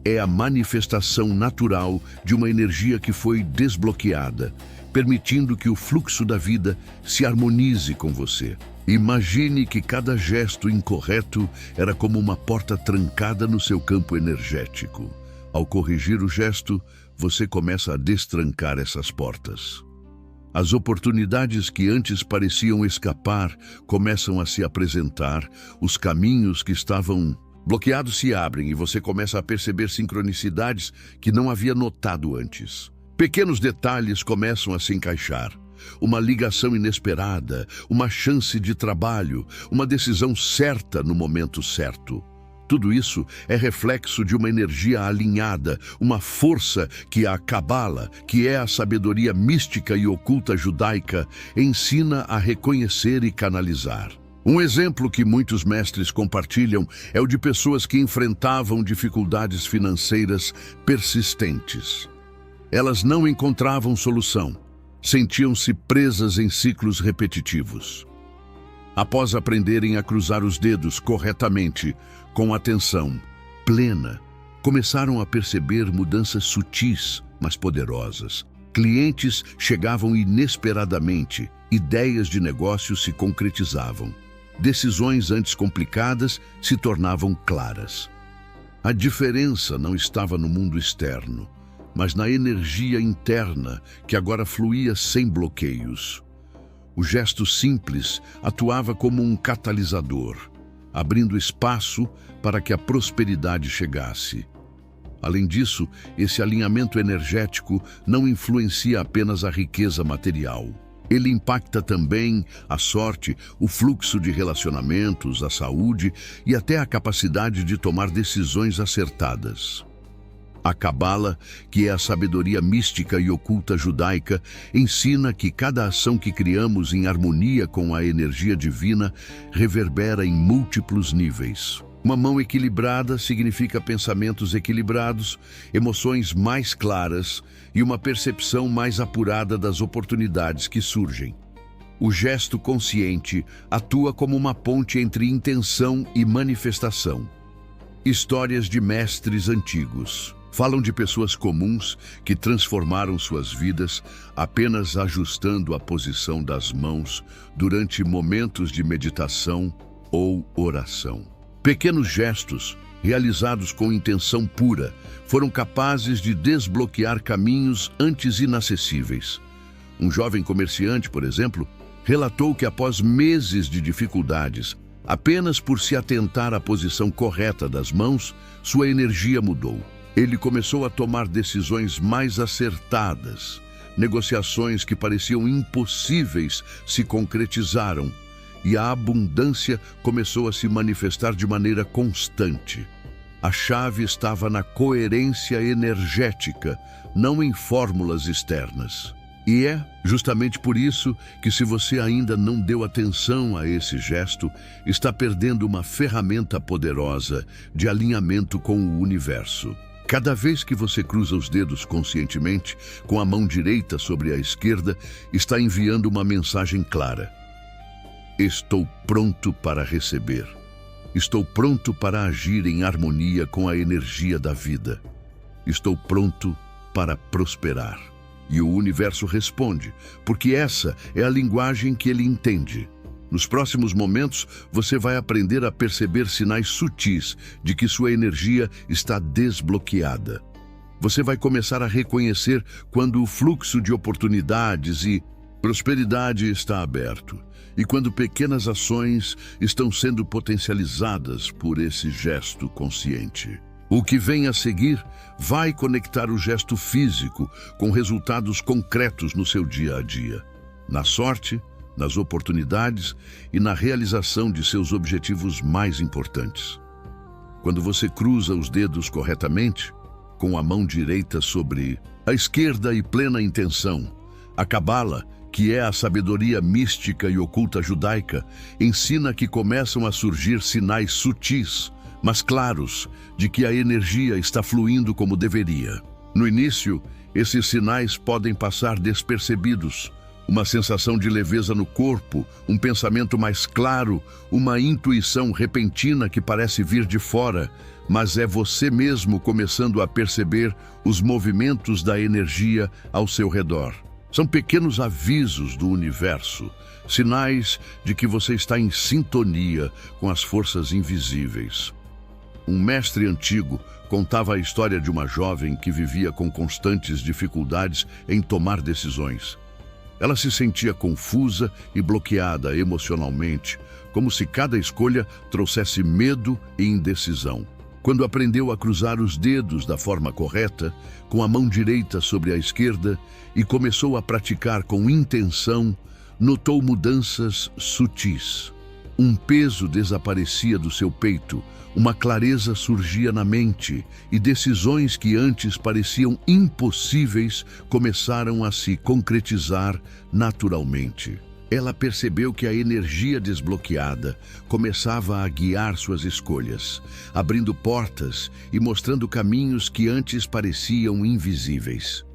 É a manifestação natural de uma energia que foi desbloqueada, permitindo que o fluxo da vida se harmonize com você. Imagine que cada gesto incorreto era como uma porta trancada no seu campo energético. Ao corrigir o gesto, você começa a destrancar essas portas. As oportunidades que antes pareciam escapar começam a se apresentar, os caminhos que estavam bloqueados se abrem e você começa a perceber sincronicidades que não havia notado antes. Pequenos detalhes começam a se encaixar. Uma ligação inesperada, uma chance de trabalho, uma decisão certa no momento certo. Tudo isso é reflexo de uma energia alinhada, uma força que a Cabala, que é a sabedoria mística e oculta judaica, ensina a reconhecer e canalizar. Um exemplo que muitos mestres compartilham é o de pessoas que enfrentavam dificuldades financeiras persistentes. Elas não encontravam solução, sentiam-se presas em ciclos repetitivos. Após aprenderem a cruzar os dedos corretamente, com atenção plena, começaram a perceber mudanças sutis, mas poderosas. Clientes chegavam inesperadamente, ideias de negócio se concretizavam. Decisões antes complicadas se tornavam claras. A diferença não estava no mundo externo, mas na energia interna que agora fluía sem bloqueios. O gesto simples atuava como um catalisador, abrindo espaço para que a prosperidade chegasse. Além disso, esse alinhamento energético não influencia apenas a riqueza material. Ele impacta também a sorte, o fluxo de relacionamentos, a saúde e até a capacidade de tomar decisões acertadas. A Cabala, que é a sabedoria mística e oculta judaica, ensina que cada ação que criamos em harmonia com a energia divina reverbera em múltiplos níveis. Uma mão equilibrada significa pensamentos equilibrados, emoções mais claras e uma percepção mais apurada das oportunidades que surgem. O gesto consciente atua como uma ponte entre intenção e manifestação. Histórias de mestres antigos falam de pessoas comuns que transformaram suas vidas apenas ajustando a posição das mãos durante momentos de meditação ou oração. Pequenos gestos, realizados com intenção pura, foram capazes de desbloquear caminhos antes inacessíveis. Um jovem comerciante, por exemplo, relatou que após meses de dificuldades, apenas por se atentar à posição correta das mãos, sua energia mudou. Ele começou a tomar decisões mais acertadas. Negociações que pareciam impossíveis se concretizaram e a abundância começou a se manifestar de maneira constante. A chave estava na coerência energética, não em fórmulas externas. E é justamente por isso que, se você ainda não deu atenção a esse gesto, está perdendo uma ferramenta poderosa de alinhamento com o universo. Cada vez que você cruza os dedos conscientemente, com a mão direita sobre a esquerda, está enviando uma mensagem clara. Estou pronto para receber. Estou pronto para agir em harmonia com a energia da vida. Estou pronto para prosperar. E o universo responde, porque essa é a linguagem que ele entende. Nos próximos momentos, você vai aprender a perceber sinais sutis de que sua energia está desbloqueada. Você vai começar a reconhecer quando o fluxo de oportunidades e prosperidade está aberto, e quando pequenas ações estão sendo potencializadas por esse gesto consciente. O que vem a seguir vai conectar o gesto físico com resultados concretos no seu dia a dia. na sorte, nas oportunidades e na realização de seus objetivos mais importantes. Quando você cruza os dedos corretamente, com a mão direita sobre a esquerda e plena intenção, a Cabala, que é a sabedoria mística e oculta judaica, ensina que começam a surgir sinais sutis, mas claros, de que a energia está fluindo como deveria. No início, esses sinais podem passar despercebidos. Uma sensação de leveza no corpo, um pensamento mais claro, uma intuição repentina que parece vir de fora, mas é você mesmo começando a perceber os movimentos da energia ao seu redor. São pequenos avisos do universo, sinais de que você está em sintonia com as forças invisíveis. Um mestre antigo contava a história de uma jovem que vivia com constantes dificuldades em tomar decisões. Ela se sentia confusa e bloqueada emocionalmente, como se cada escolha trouxesse medo e indecisão. Quando aprendeu a cruzar os dedos da forma correta, com a mão direita sobre a esquerda, e começou a praticar com intenção, notou mudanças sutis. Um peso desaparecia do seu peito, uma clareza surgia na mente, e decisões que antes pareciam impossíveis começaram a se concretizar naturalmente. Ela percebeu que a energia desbloqueada começava a guiar suas escolhas, abrindo portas e mostrando caminhos que antes pareciam invisíveis.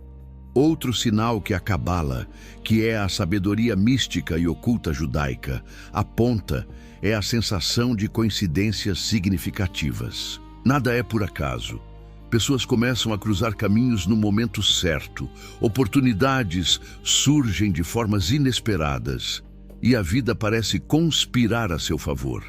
Outro sinal que a Cabala, que é a sabedoria mística e oculta judaica, aponta é a sensação de coincidências significativas. Nada é por acaso. Pessoas começam a cruzar caminhos no momento certo, oportunidades surgem de formas inesperadas e a vida parece conspirar a seu favor.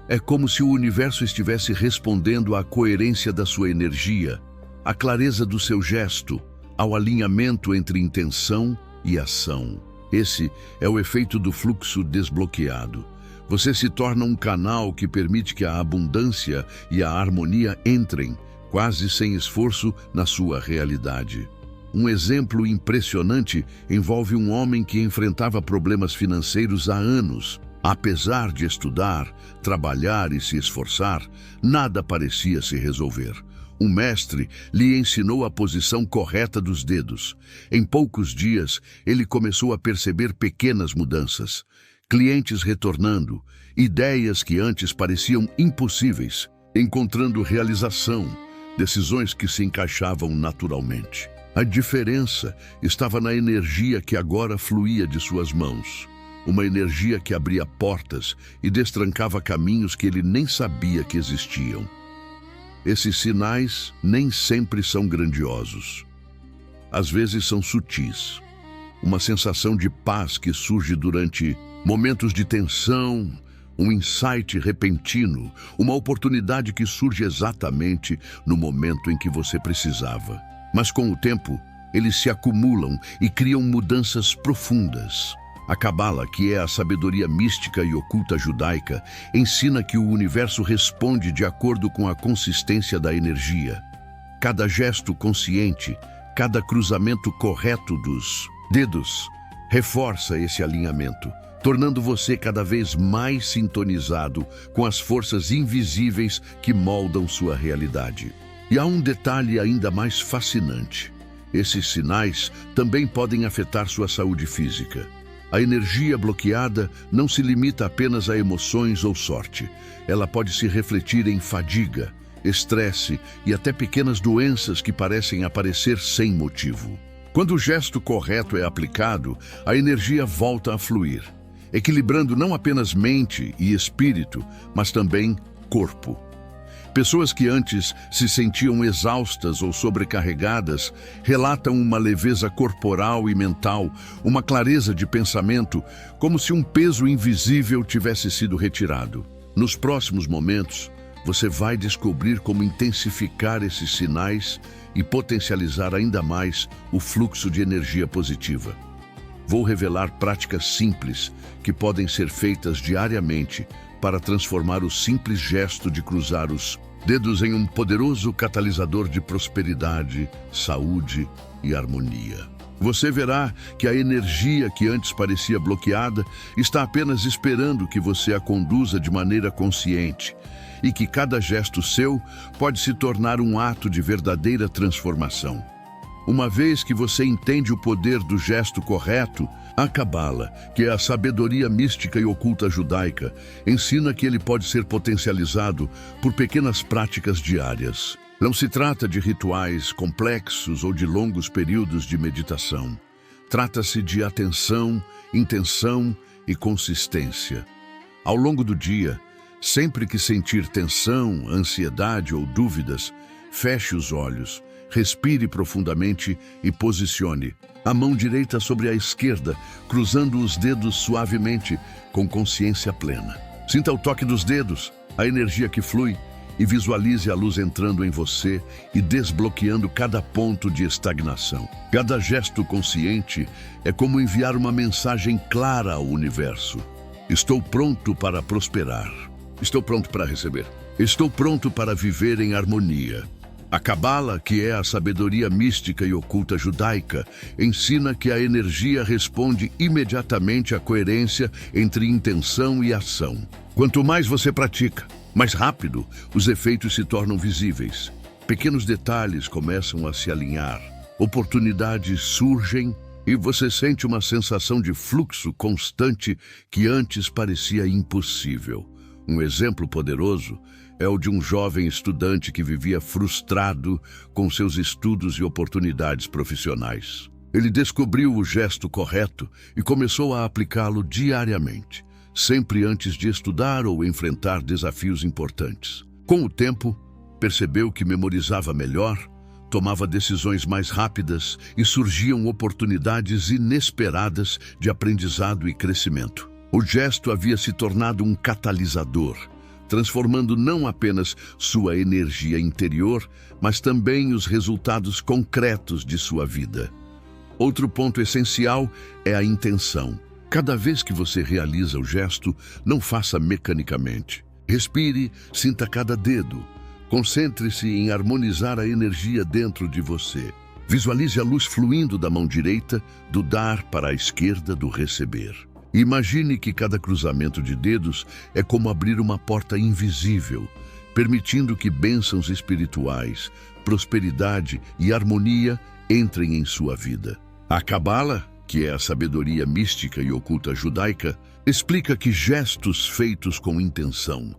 É como se o universo estivesse respondendo à coerência da sua energia, à clareza do seu gesto, ao alinhamento entre intenção e ação. Esse é o efeito do fluxo desbloqueado. Você se torna um canal que permite que a abundância e a harmonia entrem, quase sem esforço, na sua realidade. Um exemplo impressionante envolve um homem que enfrentava problemas financeiros há anos. Apesar de estudar, trabalhar e se esforçar, nada parecia se resolver. Um mestre lhe ensinou a posição correta dos dedos. Em poucos dias, ele começou a perceber pequenas mudanças. Clientes retornando, ideias que antes pareciam impossíveis, encontrando realização, decisões que se encaixavam naturalmente. A diferença estava na energia que agora fluía de suas mãos. Uma energia que abria portas e destrancava caminhos que ele nem sabia que existiam. Esses sinais nem sempre são grandiosos. Às vezes são sutis. Uma sensação de paz que surge durante momentos de tensão, um insight repentino, uma oportunidade que surge exatamente no momento em que você precisava. Mas com o tempo, eles se acumulam e criam mudanças profundas. A Cabala, que é a sabedoria mística e oculta judaica, ensina que o universo responde de acordo com a consistência da energia. Cada gesto consciente, cada cruzamento correto dos dedos, reforça esse alinhamento, tornando você cada vez mais sintonizado com as forças invisíveis que moldam sua realidade. E há um detalhe ainda mais fascinante. Esses sinais também podem afetar sua saúde física. A energia bloqueada não se limita apenas a emoções ou sorte. Ela pode se refletir em fadiga, estresse e até pequenas doenças que parecem aparecer sem motivo. Quando o gesto correto é aplicado, a energia volta a fluir, equilibrando não apenas mente e espírito, mas também corpo. Pessoas que antes se sentiam exaustas ou sobrecarregadas relatam uma leveza corporal e mental, uma clareza de pensamento, como se um peso invisível tivesse sido retirado. Nos próximos momentos, você vai descobrir como intensificar esses sinais e potencializar ainda mais o fluxo de energia positiva. Vou revelar práticas simples que podem ser feitas diariamente para transformar o simples gesto de cruzar os dedos em um poderoso catalisador de prosperidade, saúde e harmonia. Você verá que a energia que antes parecia bloqueada está apenas esperando que você a conduza de maneira consciente e que cada gesto seu pode se tornar um ato de verdadeira transformação. Uma vez que você entende o poder do gesto correto, a Cabala, que é a sabedoria mística e oculta judaica, ensina que ele pode ser potencializado por pequenas práticas diárias. Não se trata de rituais complexos ou de longos períodos de meditação. Trata-se de atenção, intenção e consistência. Ao longo do dia, sempre que sentir tensão, ansiedade ou dúvidas, feche os olhos, respire profundamente e posicione a mão direita sobre a esquerda, cruzando os dedos suavemente, com consciência plena. Sinta o toque dos dedos, a energia que flui, e visualize a luz entrando em você e desbloqueando cada ponto de estagnação. Cada gesto consciente é como enviar uma mensagem clara ao universo. Estou pronto para prosperar. Estou pronto para receber. Estou pronto para viver em harmonia. A Cabala, que é a sabedoria mística e oculta judaica, ensina que a energia responde imediatamente à coerência entre intenção e ação. Quanto mais você pratica, mais rápido os efeitos se tornam visíveis. Pequenos detalhes começam a se alinhar, oportunidades surgem e você sente uma sensação de fluxo constante que antes parecia impossível. Um exemplo poderoso é o de um jovem estudante que vivia frustrado com seus estudos e oportunidades profissionais. Ele descobriu o gesto correto e começou a aplicá-lo diariamente, sempre antes de estudar ou enfrentar desafios importantes. Com o tempo, percebeu que memorizava melhor, tomava decisões mais rápidas e surgiam oportunidades inesperadas de aprendizado e crescimento. O gesto havia se tornado um catalisador, transformando não apenas sua energia interior, mas também os resultados concretos de sua vida. Outro ponto essencial é a intenção. Cada vez que você realiza o gesto, não faça mecanicamente. Respire, sinta cada dedo. Concentre-se em harmonizar a energia dentro de você. Visualize a luz fluindo da mão direita, do dar para a esquerda do receber. Imagine que cada cruzamento de dedos é como abrir uma porta invisível, permitindo que bênçãos espirituais, prosperidade e harmonia entrem em sua vida. A Cabala, que é a sabedoria mística e oculta judaica, explica que gestos feitos com intenção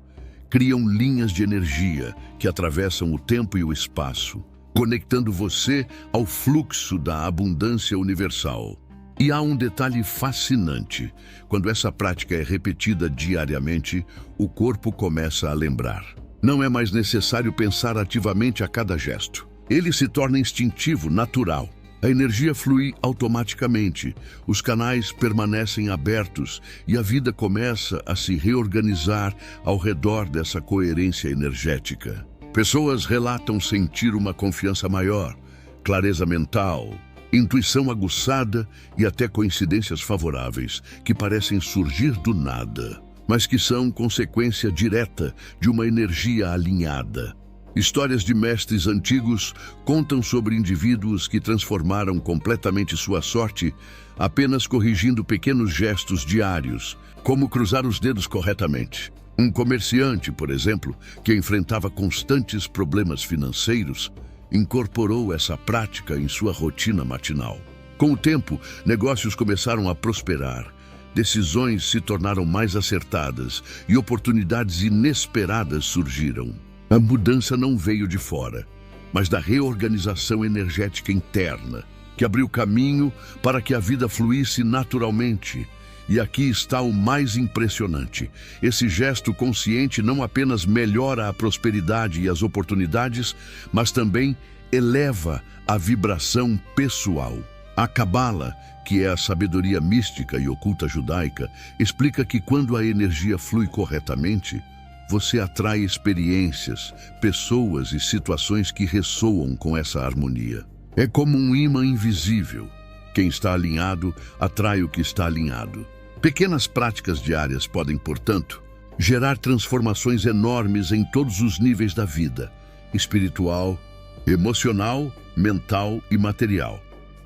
criam linhas de energia que atravessam o tempo e o espaço, conectando você ao fluxo da abundância universal. E há um detalhe fascinante: quando essa prática é repetida diariamente, o corpo começa a lembrar. Não é mais necessário pensar ativamente a cada gesto. Ele se torna instintivo, natural. A energia flui automaticamente, os canais permanecem abertos e a vida começa a se reorganizar ao redor dessa coerência energética. Pessoas relatam sentir uma confiança maior, clareza mental, intuição aguçada e até coincidências favoráveis que parecem surgir do nada, mas que são consequência direta de uma energia alinhada. Histórias de mestres antigos contam sobre indivíduos que transformaram completamente sua sorte apenas corrigindo pequenos gestos diários, como cruzar os dedos corretamente. Um comerciante, por exemplo, que enfrentava constantes problemas financeiros, incorporou essa prática em sua rotina matinal. Com o tempo, negócios começaram a prosperar, decisões se tornaram mais acertadas e oportunidades inesperadas surgiram. A mudança não veio de fora, mas da reorganização energética interna, que abriu caminho para que a vida fluísse naturalmente. E aqui está o mais impressionante: esse gesto consciente não apenas melhora a prosperidade e as oportunidades, mas também eleva a vibração pessoal. A Cabala, que é a sabedoria mística e oculta judaica, explica que quando a energia flui corretamente, você atrai experiências, pessoas e situações que ressoam com essa harmonia. É como um ímã invisível. Quem está alinhado atrai o que está alinhado. Pequenas práticas diárias podem, portanto, gerar transformações enormes em todos os níveis da vida: espiritual, emocional, mental e material.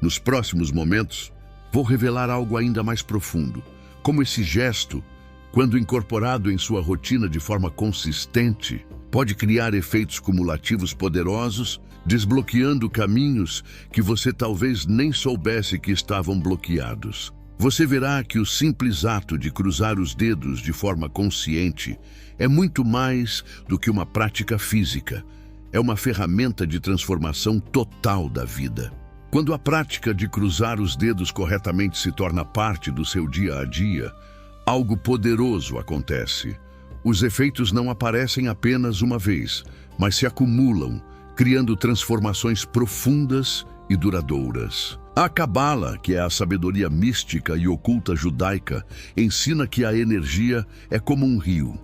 Nos próximos momentos, vou revelar algo ainda mais profundo, como esse gesto, quando incorporado em sua rotina de forma consistente, pode criar efeitos cumulativos poderosos, desbloqueando caminhos que você talvez nem soubesse que estavam bloqueados. Você verá que o simples ato de cruzar os dedos de forma consciente é muito mais do que uma prática física. É uma ferramenta de transformação total da vida. Quando a prática de cruzar os dedos corretamente se torna parte do seu dia a dia, algo poderoso acontece. Os efeitos não aparecem apenas uma vez, mas se acumulam, criando transformações profundas e duradouras. A Cabala, que é a sabedoria mística e oculta judaica, ensina que a energia é como um rio.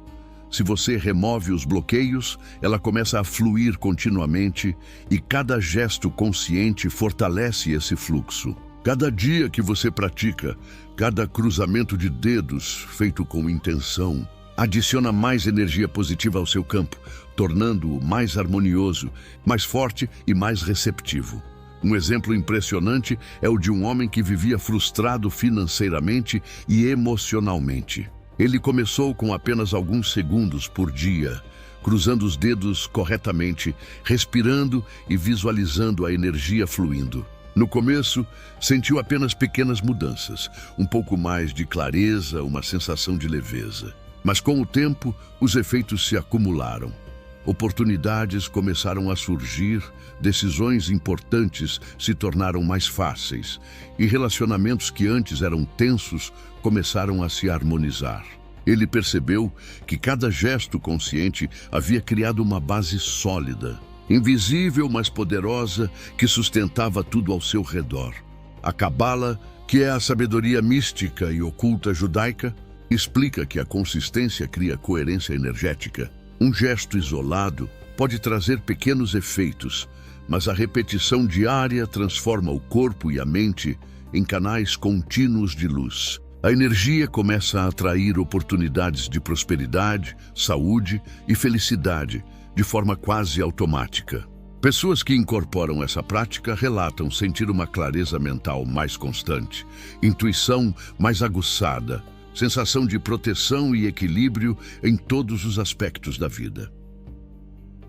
Se você remove os bloqueios, ela começa a fluir continuamente e cada gesto consciente fortalece esse fluxo. Cada dia que você pratica, cada cruzamento de dedos feito com intenção, adiciona mais energia positiva ao seu campo, tornando-o mais harmonioso, mais forte e mais receptivo. Um exemplo impressionante é o de um homem que vivia frustrado financeiramente e emocionalmente. Ele começou com apenas alguns segundos por dia, cruzando os dedos corretamente, respirando e visualizando a energia fluindo. No começo, sentiu apenas pequenas mudanças, um pouco mais de clareza, uma sensação de leveza. Mas com o tempo, os efeitos se acumularam. Oportunidades começaram a surgir, decisões importantes se tornaram mais fáceis e relacionamentos que antes eram tensos começaram a se harmonizar. Ele percebeu que cada gesto consciente havia criado uma base sólida, invisível mas poderosa, que sustentava tudo ao seu redor. A Cabala, que é a sabedoria mística e oculta judaica, explica que a consistência cria coerência energética. Um gesto isolado pode trazer pequenos efeitos, mas a repetição diária transforma o corpo e a mente em canais contínuos de luz. A energia começa a atrair oportunidades de prosperidade, saúde e felicidade de forma quase automática. Pessoas que incorporam essa prática relatam sentir uma clareza mental mais constante, intuição mais aguçada, sensação de proteção e equilíbrio em todos os aspectos da vida.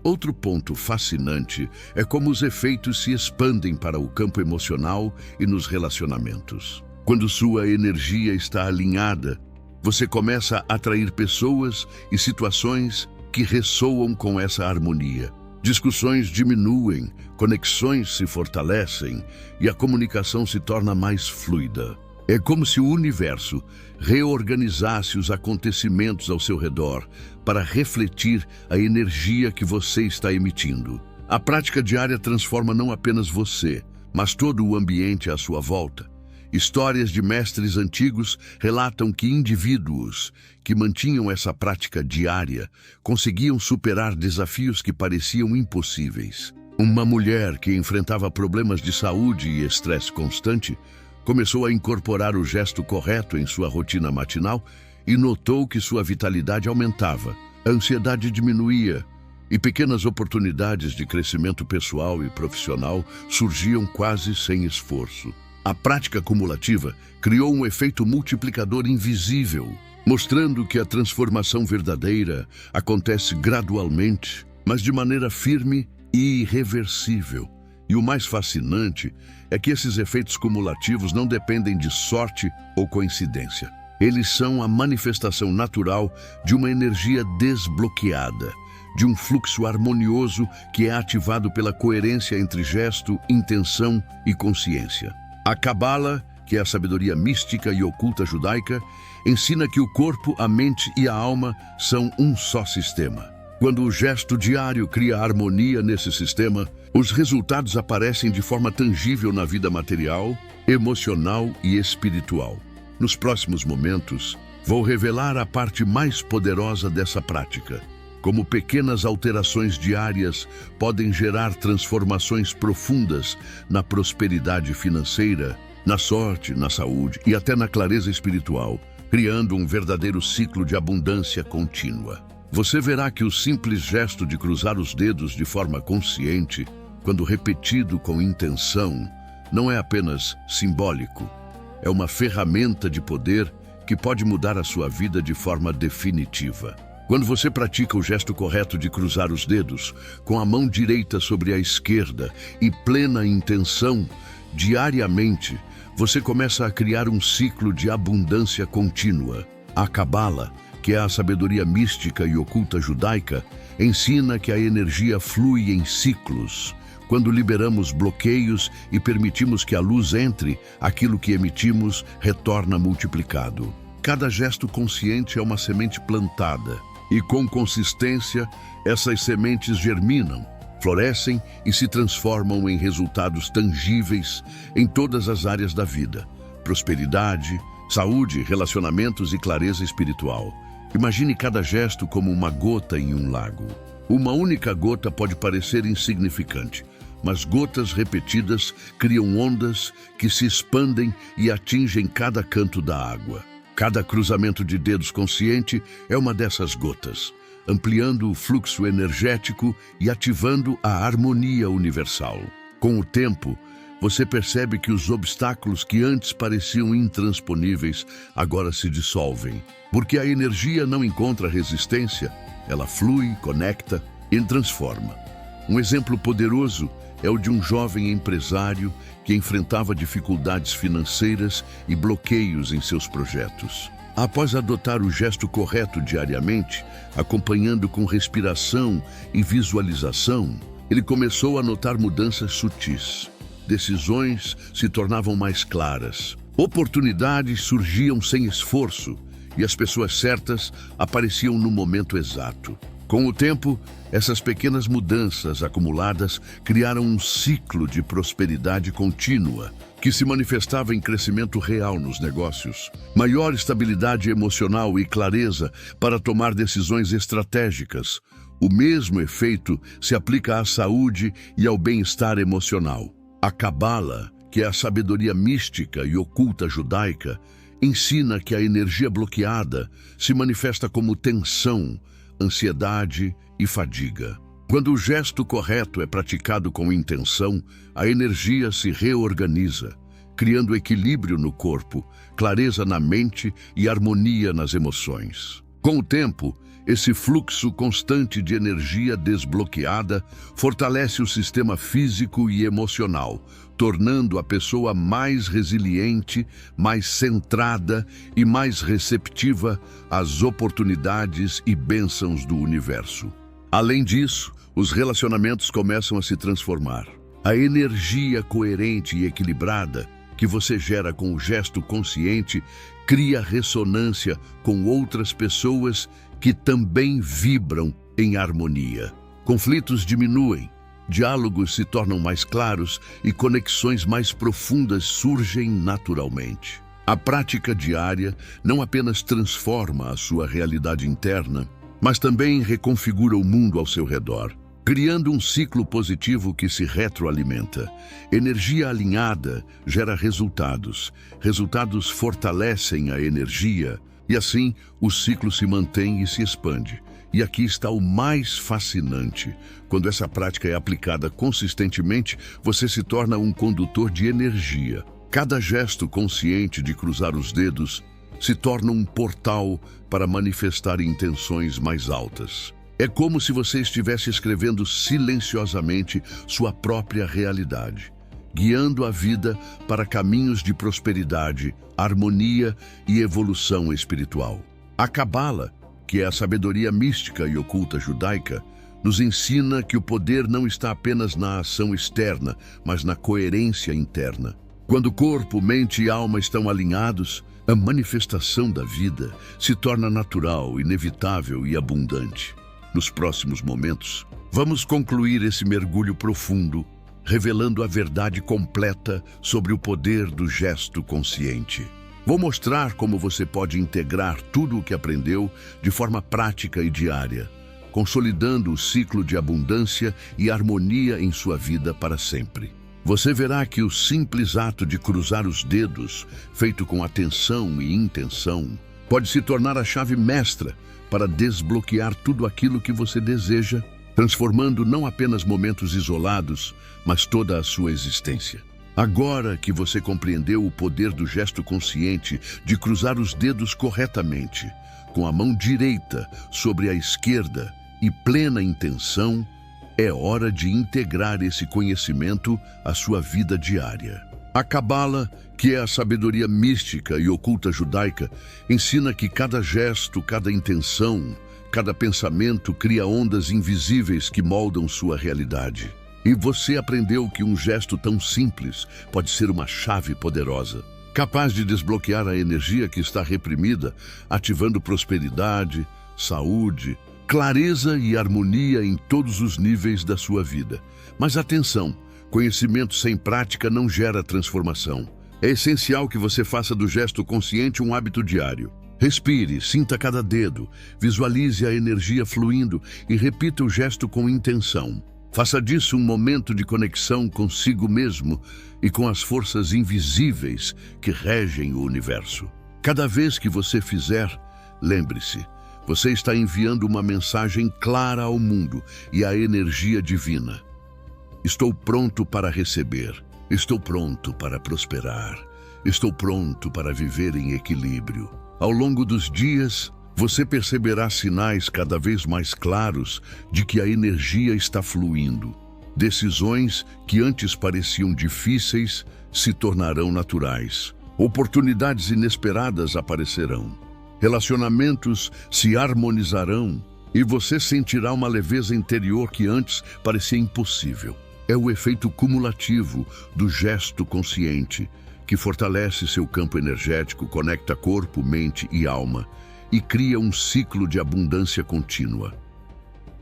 Outro ponto fascinante é como os efeitos se expandem para o campo emocional e nos relacionamentos. Quando sua energia está alinhada, você começa a atrair pessoas e situações que ressoam com essa harmonia. Discussões diminuem, conexões se fortalecem e a comunicação se torna mais fluida. É como se o universo reorganizasse os acontecimentos ao seu redor para refletir a energia que você está emitindo. A prática diária transforma não apenas você, mas todo o ambiente à sua volta. Histórias de mestres antigos relatam que indivíduos que mantinham essa prática diária conseguiam superar desafios que pareciam impossíveis. Uma mulher que enfrentava problemas de saúde e estresse constante começou a incorporar o gesto correto em sua rotina matinal e notou que sua vitalidade aumentava, a ansiedade diminuía e pequenas oportunidades de crescimento pessoal e profissional surgiam quase sem esforço. A prática cumulativa criou um efeito multiplicador invisível, mostrando que a transformação verdadeira acontece gradualmente, mas de maneira firme e irreversível. E o mais fascinante é que esses efeitos cumulativos não dependem de sorte ou coincidência. Eles são a manifestação natural de uma energia desbloqueada, de um fluxo harmonioso que é ativado pela coerência entre gesto, intenção e consciência. A Cabala, que é a sabedoria mística e oculta judaica, ensina que o corpo, a mente e a alma são um só sistema. Quando o gesto diário cria harmonia nesse sistema, os resultados aparecem de forma tangível na vida material, emocional e espiritual. Nos próximos momentos, vou revelar a parte mais poderosa dessa prática, como pequenas alterações diárias podem gerar transformações profundas na prosperidade financeira, na sorte, na saúde e até na clareza espiritual, criando um verdadeiro ciclo de abundância contínua. Você verá que o simples gesto de cruzar os dedos de forma consciente, quando repetido com intenção, não é apenas simbólico, é uma ferramenta de poder que pode mudar a sua vida de forma definitiva. Quando você pratica o gesto correto de cruzar os dedos, com a mão direita sobre a esquerda e plena intenção, diariamente, você começa a criar um ciclo de abundância contínua. A Cabala, que é a sabedoria mística e oculta judaica, ensina que a energia flui em ciclos. Quando liberamos bloqueios e permitimos que a luz entre, aquilo que emitimos retorna multiplicado. Cada gesto consciente é uma semente plantada, e com consistência, essas sementes germinam, florescem e se transformam em resultados tangíveis em todas as áreas da vida: prosperidade, saúde, relacionamentos e clareza espiritual. Imagine cada gesto como uma gota em um lago. Uma única gota pode parecer insignificante, mas gotas repetidas criam ondas que se expandem e atingem cada canto da água. Cada cruzamento de dedos consciente é uma dessas gotas, ampliando o fluxo energético e ativando a harmonia universal. Com o tempo, você percebe que os obstáculos que antes pareciam intransponíveis agora se dissolvem, porque a energia não encontra resistência, ela flui, conecta e transforma. Um exemplo poderoso é o de um jovem empresário que enfrentava dificuldades financeiras e bloqueios em seus projetos. Após adotar o gesto correto diariamente, acompanhando com respiração e visualização, ele começou a notar mudanças sutis. Decisões se tornavam mais claras, oportunidades surgiam sem esforço e as pessoas certas apareciam no momento exato. Com o tempo, essas pequenas mudanças acumuladas criaram um ciclo de prosperidade contínua, que se manifestava em crescimento real nos negócios, maior estabilidade emocional e clareza para tomar decisões estratégicas. O mesmo efeito se aplica à saúde e ao bem-estar emocional. A Cabala, que é a sabedoria mística e oculta judaica, ensina que a energia bloqueada se manifesta como tensão, ansiedade e fadiga. Quando o gesto correto é praticado com intenção, a energia se reorganiza, criando equilíbrio no corpo, clareza na mente e harmonia nas emoções. Com o tempo, esse fluxo constante de energia desbloqueada fortalece o sistema físico e emocional, tornando a pessoa mais resiliente, mais centrada e mais receptiva às oportunidades e bênçãos do universo. Além disso, os relacionamentos começam a se transformar. A energia coerente e equilibrada que você gera com o gesto consciente cria ressonância com outras pessoas que também vibram em harmonia. Conflitos diminuem, diálogos se tornam mais claros e conexões mais profundas surgem naturalmente. A prática diária não apenas transforma a sua realidade interna, mas também reconfigura o mundo ao seu redor, criando um ciclo positivo que se retroalimenta. Energia alinhada gera resultados, resultados fortalecem a energia, e assim o ciclo se mantém e se expande. E aqui está o mais fascinante. Quando essa prática é aplicada consistentemente, você se torna um condutor de energia. Cada gesto consciente de cruzar os dedos se torna um portal para manifestar intenções mais altas. É como se você estivesse escrevendo silenciosamente sua própria realidade, guiando a vida para caminhos de prosperidade, harmonia e evolução espiritual. A Cabala, que é a sabedoria mística e oculta judaica, nos ensina que o poder não está apenas na ação externa, mas na coerência interna. Quando corpo, mente e alma estão alinhados, a manifestação da vida se torna natural, inevitável e abundante. Nos próximos momentos, vamos concluir esse mergulho profundo, revelando a verdade completa sobre o poder do gesto consciente. Vou mostrar como você pode integrar tudo o que aprendeu de forma prática e diária, consolidando o ciclo de abundância e harmonia em sua vida para sempre. Você verá que o simples ato de cruzar os dedos, feito com atenção e intenção, pode se tornar a chave mestra para desbloquear tudo aquilo que você deseja, transformando não apenas momentos isolados, mas toda a sua existência. Agora que você compreendeu o poder do gesto consciente de cruzar os dedos corretamente, com a mão direita sobre a esquerda e plena intenção, é hora de integrar esse conhecimento à sua vida diária. A Cabala, que é a sabedoria mística e oculta judaica, ensina que cada gesto, cada intenção, cada pensamento cria ondas invisíveis que moldam sua realidade. E você aprendeu que um gesto tão simples pode ser uma chave poderosa, capaz de desbloquear a energia que está reprimida, ativando prosperidade, saúde, clareza e harmonia em todos os níveis da sua vida. Mas atenção, conhecimento sem prática não gera transformação. É essencial que você faça do gesto consciente um hábito diário. Respire, sinta cada dedo, visualize a energia fluindo e repita o gesto com intenção. Faça disso um momento de conexão consigo mesmo e com as forças invisíveis que regem o universo. Cada vez que você fizer, lembre-se, você está enviando uma mensagem clara ao mundo e à energia divina. Estou pronto para receber, estou pronto para prosperar, estou pronto para viver em equilíbrio. Ao longo dos dias, você perceberá sinais cada vez mais claros de que a energia está fluindo. Decisões que antes pareciam difíceis se tornarão naturais. Oportunidades inesperadas aparecerão. Relacionamentos se harmonizarão e você sentirá uma leveza interior que antes parecia impossível. É o efeito cumulativo do gesto consciente, que fortalece seu campo energético, conecta corpo, mente e alma e cria um ciclo de abundância contínua.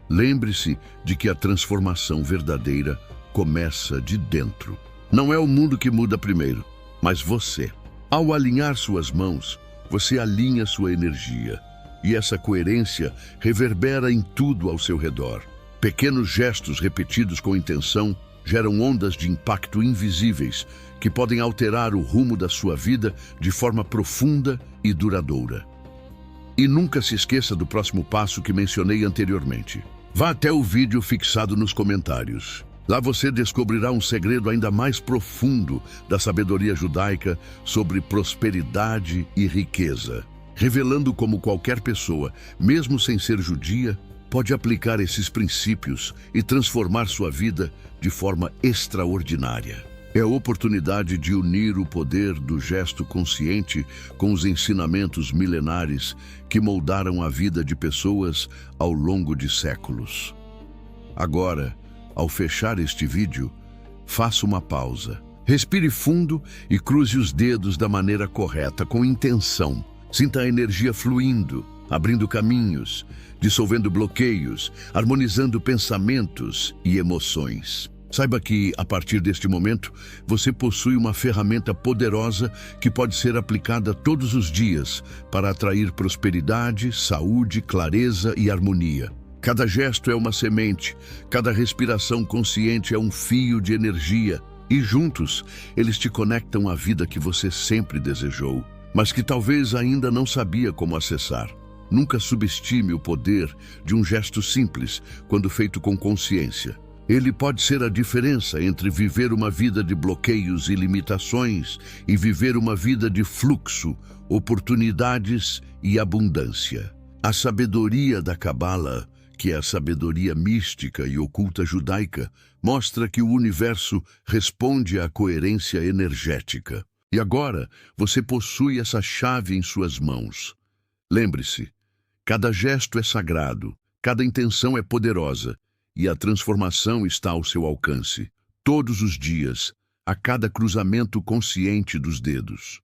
Lembre-se de que a transformação verdadeira começa de dentro. Não é o mundo que muda primeiro, mas você. Ao alinhar suas mãos, você alinha sua energia, e essa coerência reverbera em tudo ao seu redor. Pequenos gestos repetidos com intenção geram ondas de impacto invisíveis que podem alterar o rumo da sua vida de forma profunda e duradoura. E nunca se esqueça do próximo passo que mencionei anteriormente. Vá até o vídeo fixado nos comentários. Lá você descobrirá um segredo ainda mais profundo da sabedoria judaica sobre prosperidade e riqueza, revelando como qualquer pessoa, mesmo sem ser judia, pode aplicar esses princípios e transformar sua vida de forma extraordinária. É a oportunidade de unir o poder do gesto consciente com os ensinamentos milenares que moldaram a vida de pessoas ao longo de séculos. Agora, ao fechar este vídeo, faça uma pausa. Respire fundo e cruze os dedos da maneira correta, com intenção. Sinta a energia fluindo, abrindo caminhos, dissolvendo bloqueios, harmonizando pensamentos e emoções. Saiba que, a partir deste momento, você possui uma ferramenta poderosa que pode ser aplicada todos os dias para atrair prosperidade, saúde, clareza e harmonia. Cada gesto é uma semente, cada respiração consciente é um fio de energia, e juntos, eles te conectam à vida que você sempre desejou, mas que talvez ainda não sabia como acessar. Nunca subestime o poder de um gesto simples quando feito com consciência. Ele pode ser a diferença entre viver uma vida de bloqueios e limitações e viver uma vida de fluxo, oportunidades e abundância. A sabedoria da Cabala, que é a sabedoria mística e oculta judaica, mostra que o universo responde à coerência energética. E agora, você possui essa chave em suas mãos. Lembre-se, cada gesto é sagrado, cada intenção é poderosa, e a transformação está ao seu alcance, todos os dias, a cada cruzamento consciente dos dedos.